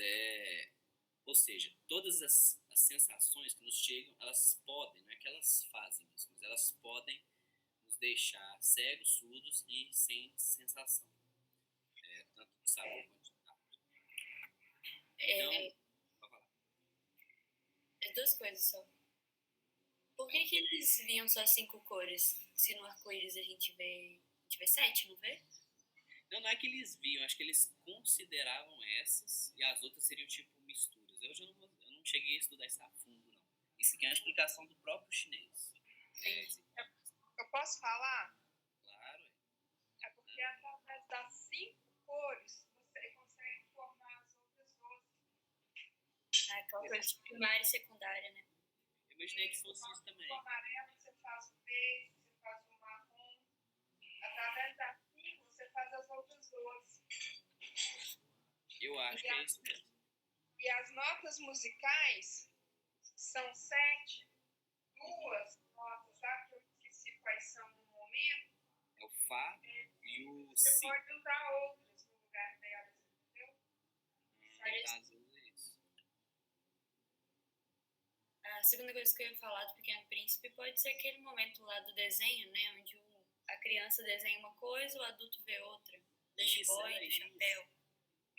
Speaker 4: ou seja, todas as sensações que nos chegam, elas podem, não é que elas fazem isso, mas elas podem nos deixar cegos, surdos e sem sensação. Tanto de sabor quanto de tato. Então, vou falar.
Speaker 2: Duas coisas só. Por que eles viam só 5 cores? Se no arco-íris a gente vê 7, não vê?
Speaker 4: Não é que eles viam, acho que eles consideravam essas e as outras seriam tipo misturas. Eu não cheguei a estudar isso a fundo, não. Isso aqui é uma explicação do próprio chinês.
Speaker 3: Eu posso falar?
Speaker 4: Claro.
Speaker 3: É porque através das 5 cores você consegue formar as outras 12.
Speaker 2: Aquela coisa de primária e secundária, né?
Speaker 4: Eu imaginei que fosse isso também.
Speaker 3: O amarelo você faz o verde, você faz o marrom. Através das 5 você faz as outras 12.
Speaker 4: Eu acho que é isso mesmo.
Speaker 3: E as notas musicais são 7. 2 notas lá, que eu esqueci quais são no momento.
Speaker 4: É o Fá e o
Speaker 3: Você
Speaker 4: Si.
Speaker 3: pode usar outras no lugar delas, entendeu?
Speaker 4: Às vezes é isso.
Speaker 2: A segunda coisa que eu ia falar do Pequeno Príncipe pode ser aquele momento lá do desenho, né? Onde a criança desenha uma coisa, o adulto vê outra. Da jiboia, do chapéu.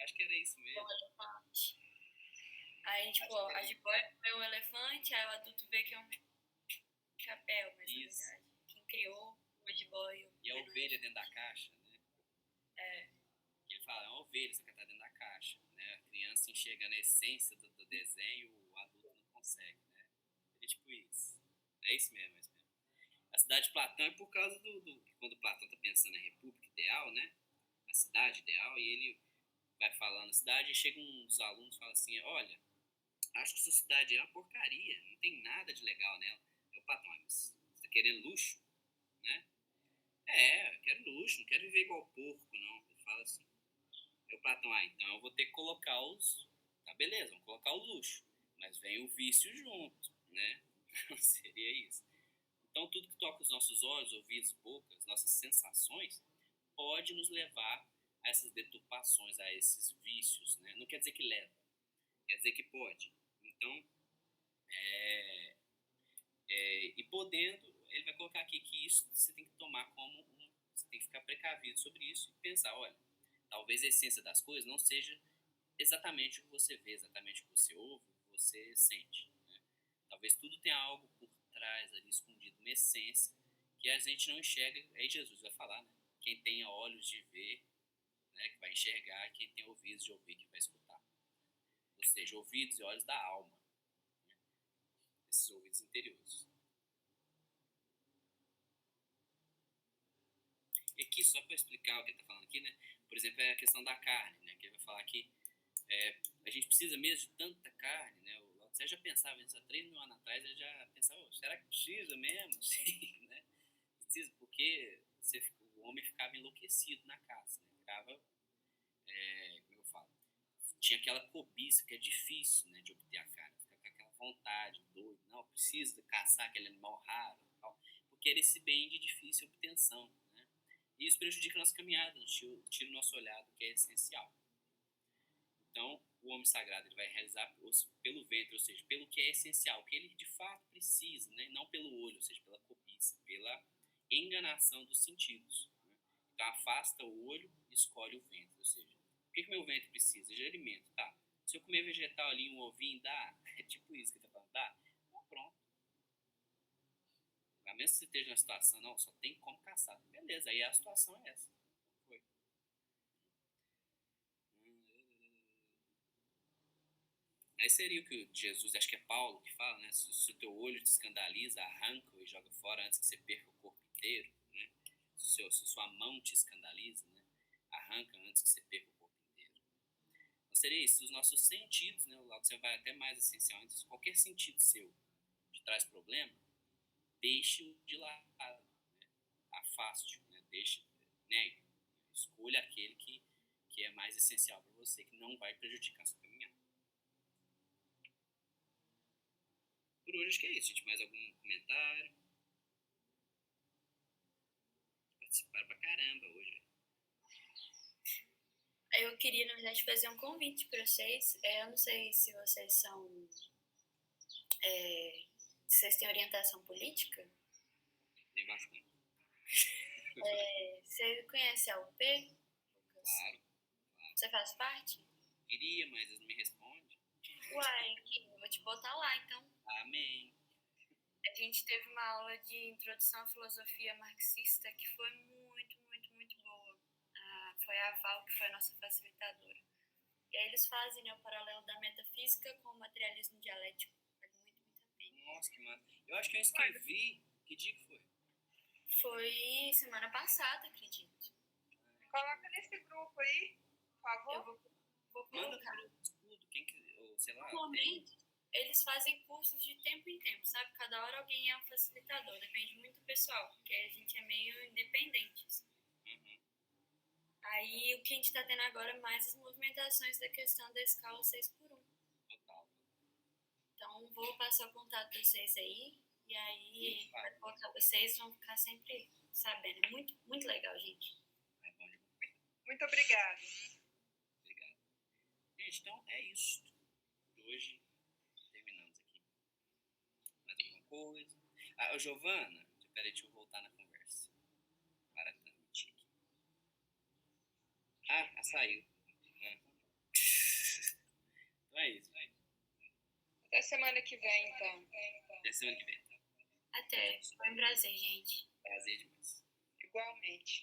Speaker 4: Acho que era isso mesmo.
Speaker 2: O elefante. Aí, tipo, a jiboia vê um elefante, aí o adulto vê que é um chapéu, mas
Speaker 4: isso.
Speaker 2: na verdade, quem criou uma jiboia.
Speaker 4: E a ovelha dentro da caixa, né? Ele fala, é uma ovelha, só que tá dentro da caixa, né? A criança enxerga na essência do desenho, o adulto não consegue, né? É tipo isso. É isso mesmo, é isso mesmo. A cidade de Platão é por causa quando Platão tá pensando na república ideal, né? A cidade ideal, e ele vai falando a cidade, e chega uns alunos e fala assim, olha, acho que essa cidade é uma porcaria, não tem nada de legal nela. É o Platão, mas você tá querendo luxo, né? Eu quero luxo, não quero viver igual porco, não. Ele fala assim. O Platão, então eu vou ter que colocar tá, beleza, vamos colocar o luxo. Mas vem o vício junto, né? Não seria isso. Então tudo que toca os nossos olhos, ouvidos, bocas, nossas sensações, pode nos levar a essas deturpações, a esses vícios, né? Não quer dizer que leva, quer dizer que pode. Então, e podendo, ele vai colocar aqui que isso você tem que tomar você tem que ficar precavido sobre isso e pensar, olha, talvez a essência das coisas não seja exatamente o que você vê, exatamente o que você ouve, o que você sente, né? Talvez tudo tenha algo por trás ali, escondido, uma essência que a gente não enxerga. Aí Jesus vai falar, né? Quem tem olhos de ver, né, que vai enxergar, e quem tem ouvidos de ouvir, que vai escutar. Ou seja, ouvidos e olhos da alma, né? Esses ouvidos interiores. E aqui, só para explicar o que ele está falando aqui, né? Por exemplo, é a questão da carne, né? Que ele vai falar que a gente precisa mesmo de tanta carne, né? Você já pensava nisso há 3.000 anos atrás, ele já pensava, será que precisa mesmo? Sim, né? Precisa, porque o homem ficava enlouquecido na caça, né? Ficava, como eu falo, tinha aquela cobiça que é difícil, né, de obter a carne, fica com aquela vontade, doido, não, precisa caçar aquele animal raro, tal. Porque quer esse bem de difícil obtenção, né? E isso prejudica a nossa caminhada, tira o nosso olhar do que é essencial. Então, o homem sagrado ele vai realizar pelo ventre, ou seja, pelo que é essencial, o que ele de fato precisa, né? Não pelo olho, ou seja, pela cobiça, pela enganação dos sentidos. Né? Então, afasta o olho e escolhe o ventre, ou seja, o que meu ventre precisa? De alimento, tá? Se eu comer vegetal ali, um ovinho, dá? É tipo isso que ele tá falando, dá? Então, pronto. A menos que você esteja na situação, não, só tem como caçar. Beleza, aí a situação é essa. Foi. Aí seria o que Jesus, acho que é Paulo que fala, né? Se o teu olho te escandaliza, arranca-o e joga fora antes que você perca o corpo inteiro, né? Se a sua mão te escandaliza, né? Arranca antes que você perca o corpo inteiro. Então seria isso, os nossos sentidos, né? O lado você vai até mais essencial, então, qualquer sentido seu te traz problema, deixe-o de lado, né? Afaste-o, né? Deixe, né? Escolha aquele que é mais essencial para você, que não vai prejudicar a sua caminhada. Por hoje acho que é isso, gente. Mais algum comentário? Participaram pra caramba hoje.
Speaker 2: Eu queria, na verdade, fazer um convite para vocês. Eu não sei se vocês são... se vocês têm orientação política.
Speaker 4: Tem bastante.
Speaker 2: Você conhece a UP, Lucas?
Speaker 4: Claro.
Speaker 2: Você faz parte?
Speaker 4: Queria, mas eles não me respondem.
Speaker 2: Uai, eu vou te botar lá, então.
Speaker 4: Amém.
Speaker 2: A gente teve uma aula de introdução à filosofia marxista que foi muito, muito, muito boa. Foi a Val que foi a nossa facilitadora. E aí eles fazem, né, o paralelo da metafísica com o materialismo dialético. Vale muito, muito a pena.
Speaker 4: Nossa, que massa. Eu acho que eu inscrevi. Que dia que foi?
Speaker 2: Foi semana passada, acredito.
Speaker 3: Coloca nesse grupo aí, por favor.
Speaker 2: Eu vou
Speaker 4: Manda
Speaker 2: colocar.
Speaker 4: no grupo de estudo, quem quiser, ou sei lá.
Speaker 2: Normalmente, eles fazem cursos de tempo em tempo, sabe? Cada hora alguém é um facilitador, depende muito do pessoal, porque a gente é meio independente.
Speaker 4: Uhum.
Speaker 2: Aí o que a gente tá tendo agora é mais as movimentações da questão da escala 6x1.
Speaker 4: Total.
Speaker 2: Então vou passar o contato de vocês aí, e aí vai colocar vocês, vão ficar sempre sabendo. Muito, muito legal, gente.
Speaker 4: É bom demais.
Speaker 3: Muito obrigada.
Speaker 4: Obrigado. Gente, então é isso. Por hoje, terminamos aqui. Mais alguma coisa? Ô, Giovana, peraí, deixa eu voltar na conversa. Para transmitir aqui. Saiu. Então é isso, gente.
Speaker 3: Até semana que vem, então.
Speaker 4: Até semana que vem.
Speaker 2: Até. Foi um prazer, gente.
Speaker 4: Prazer demais.
Speaker 3: Igualmente.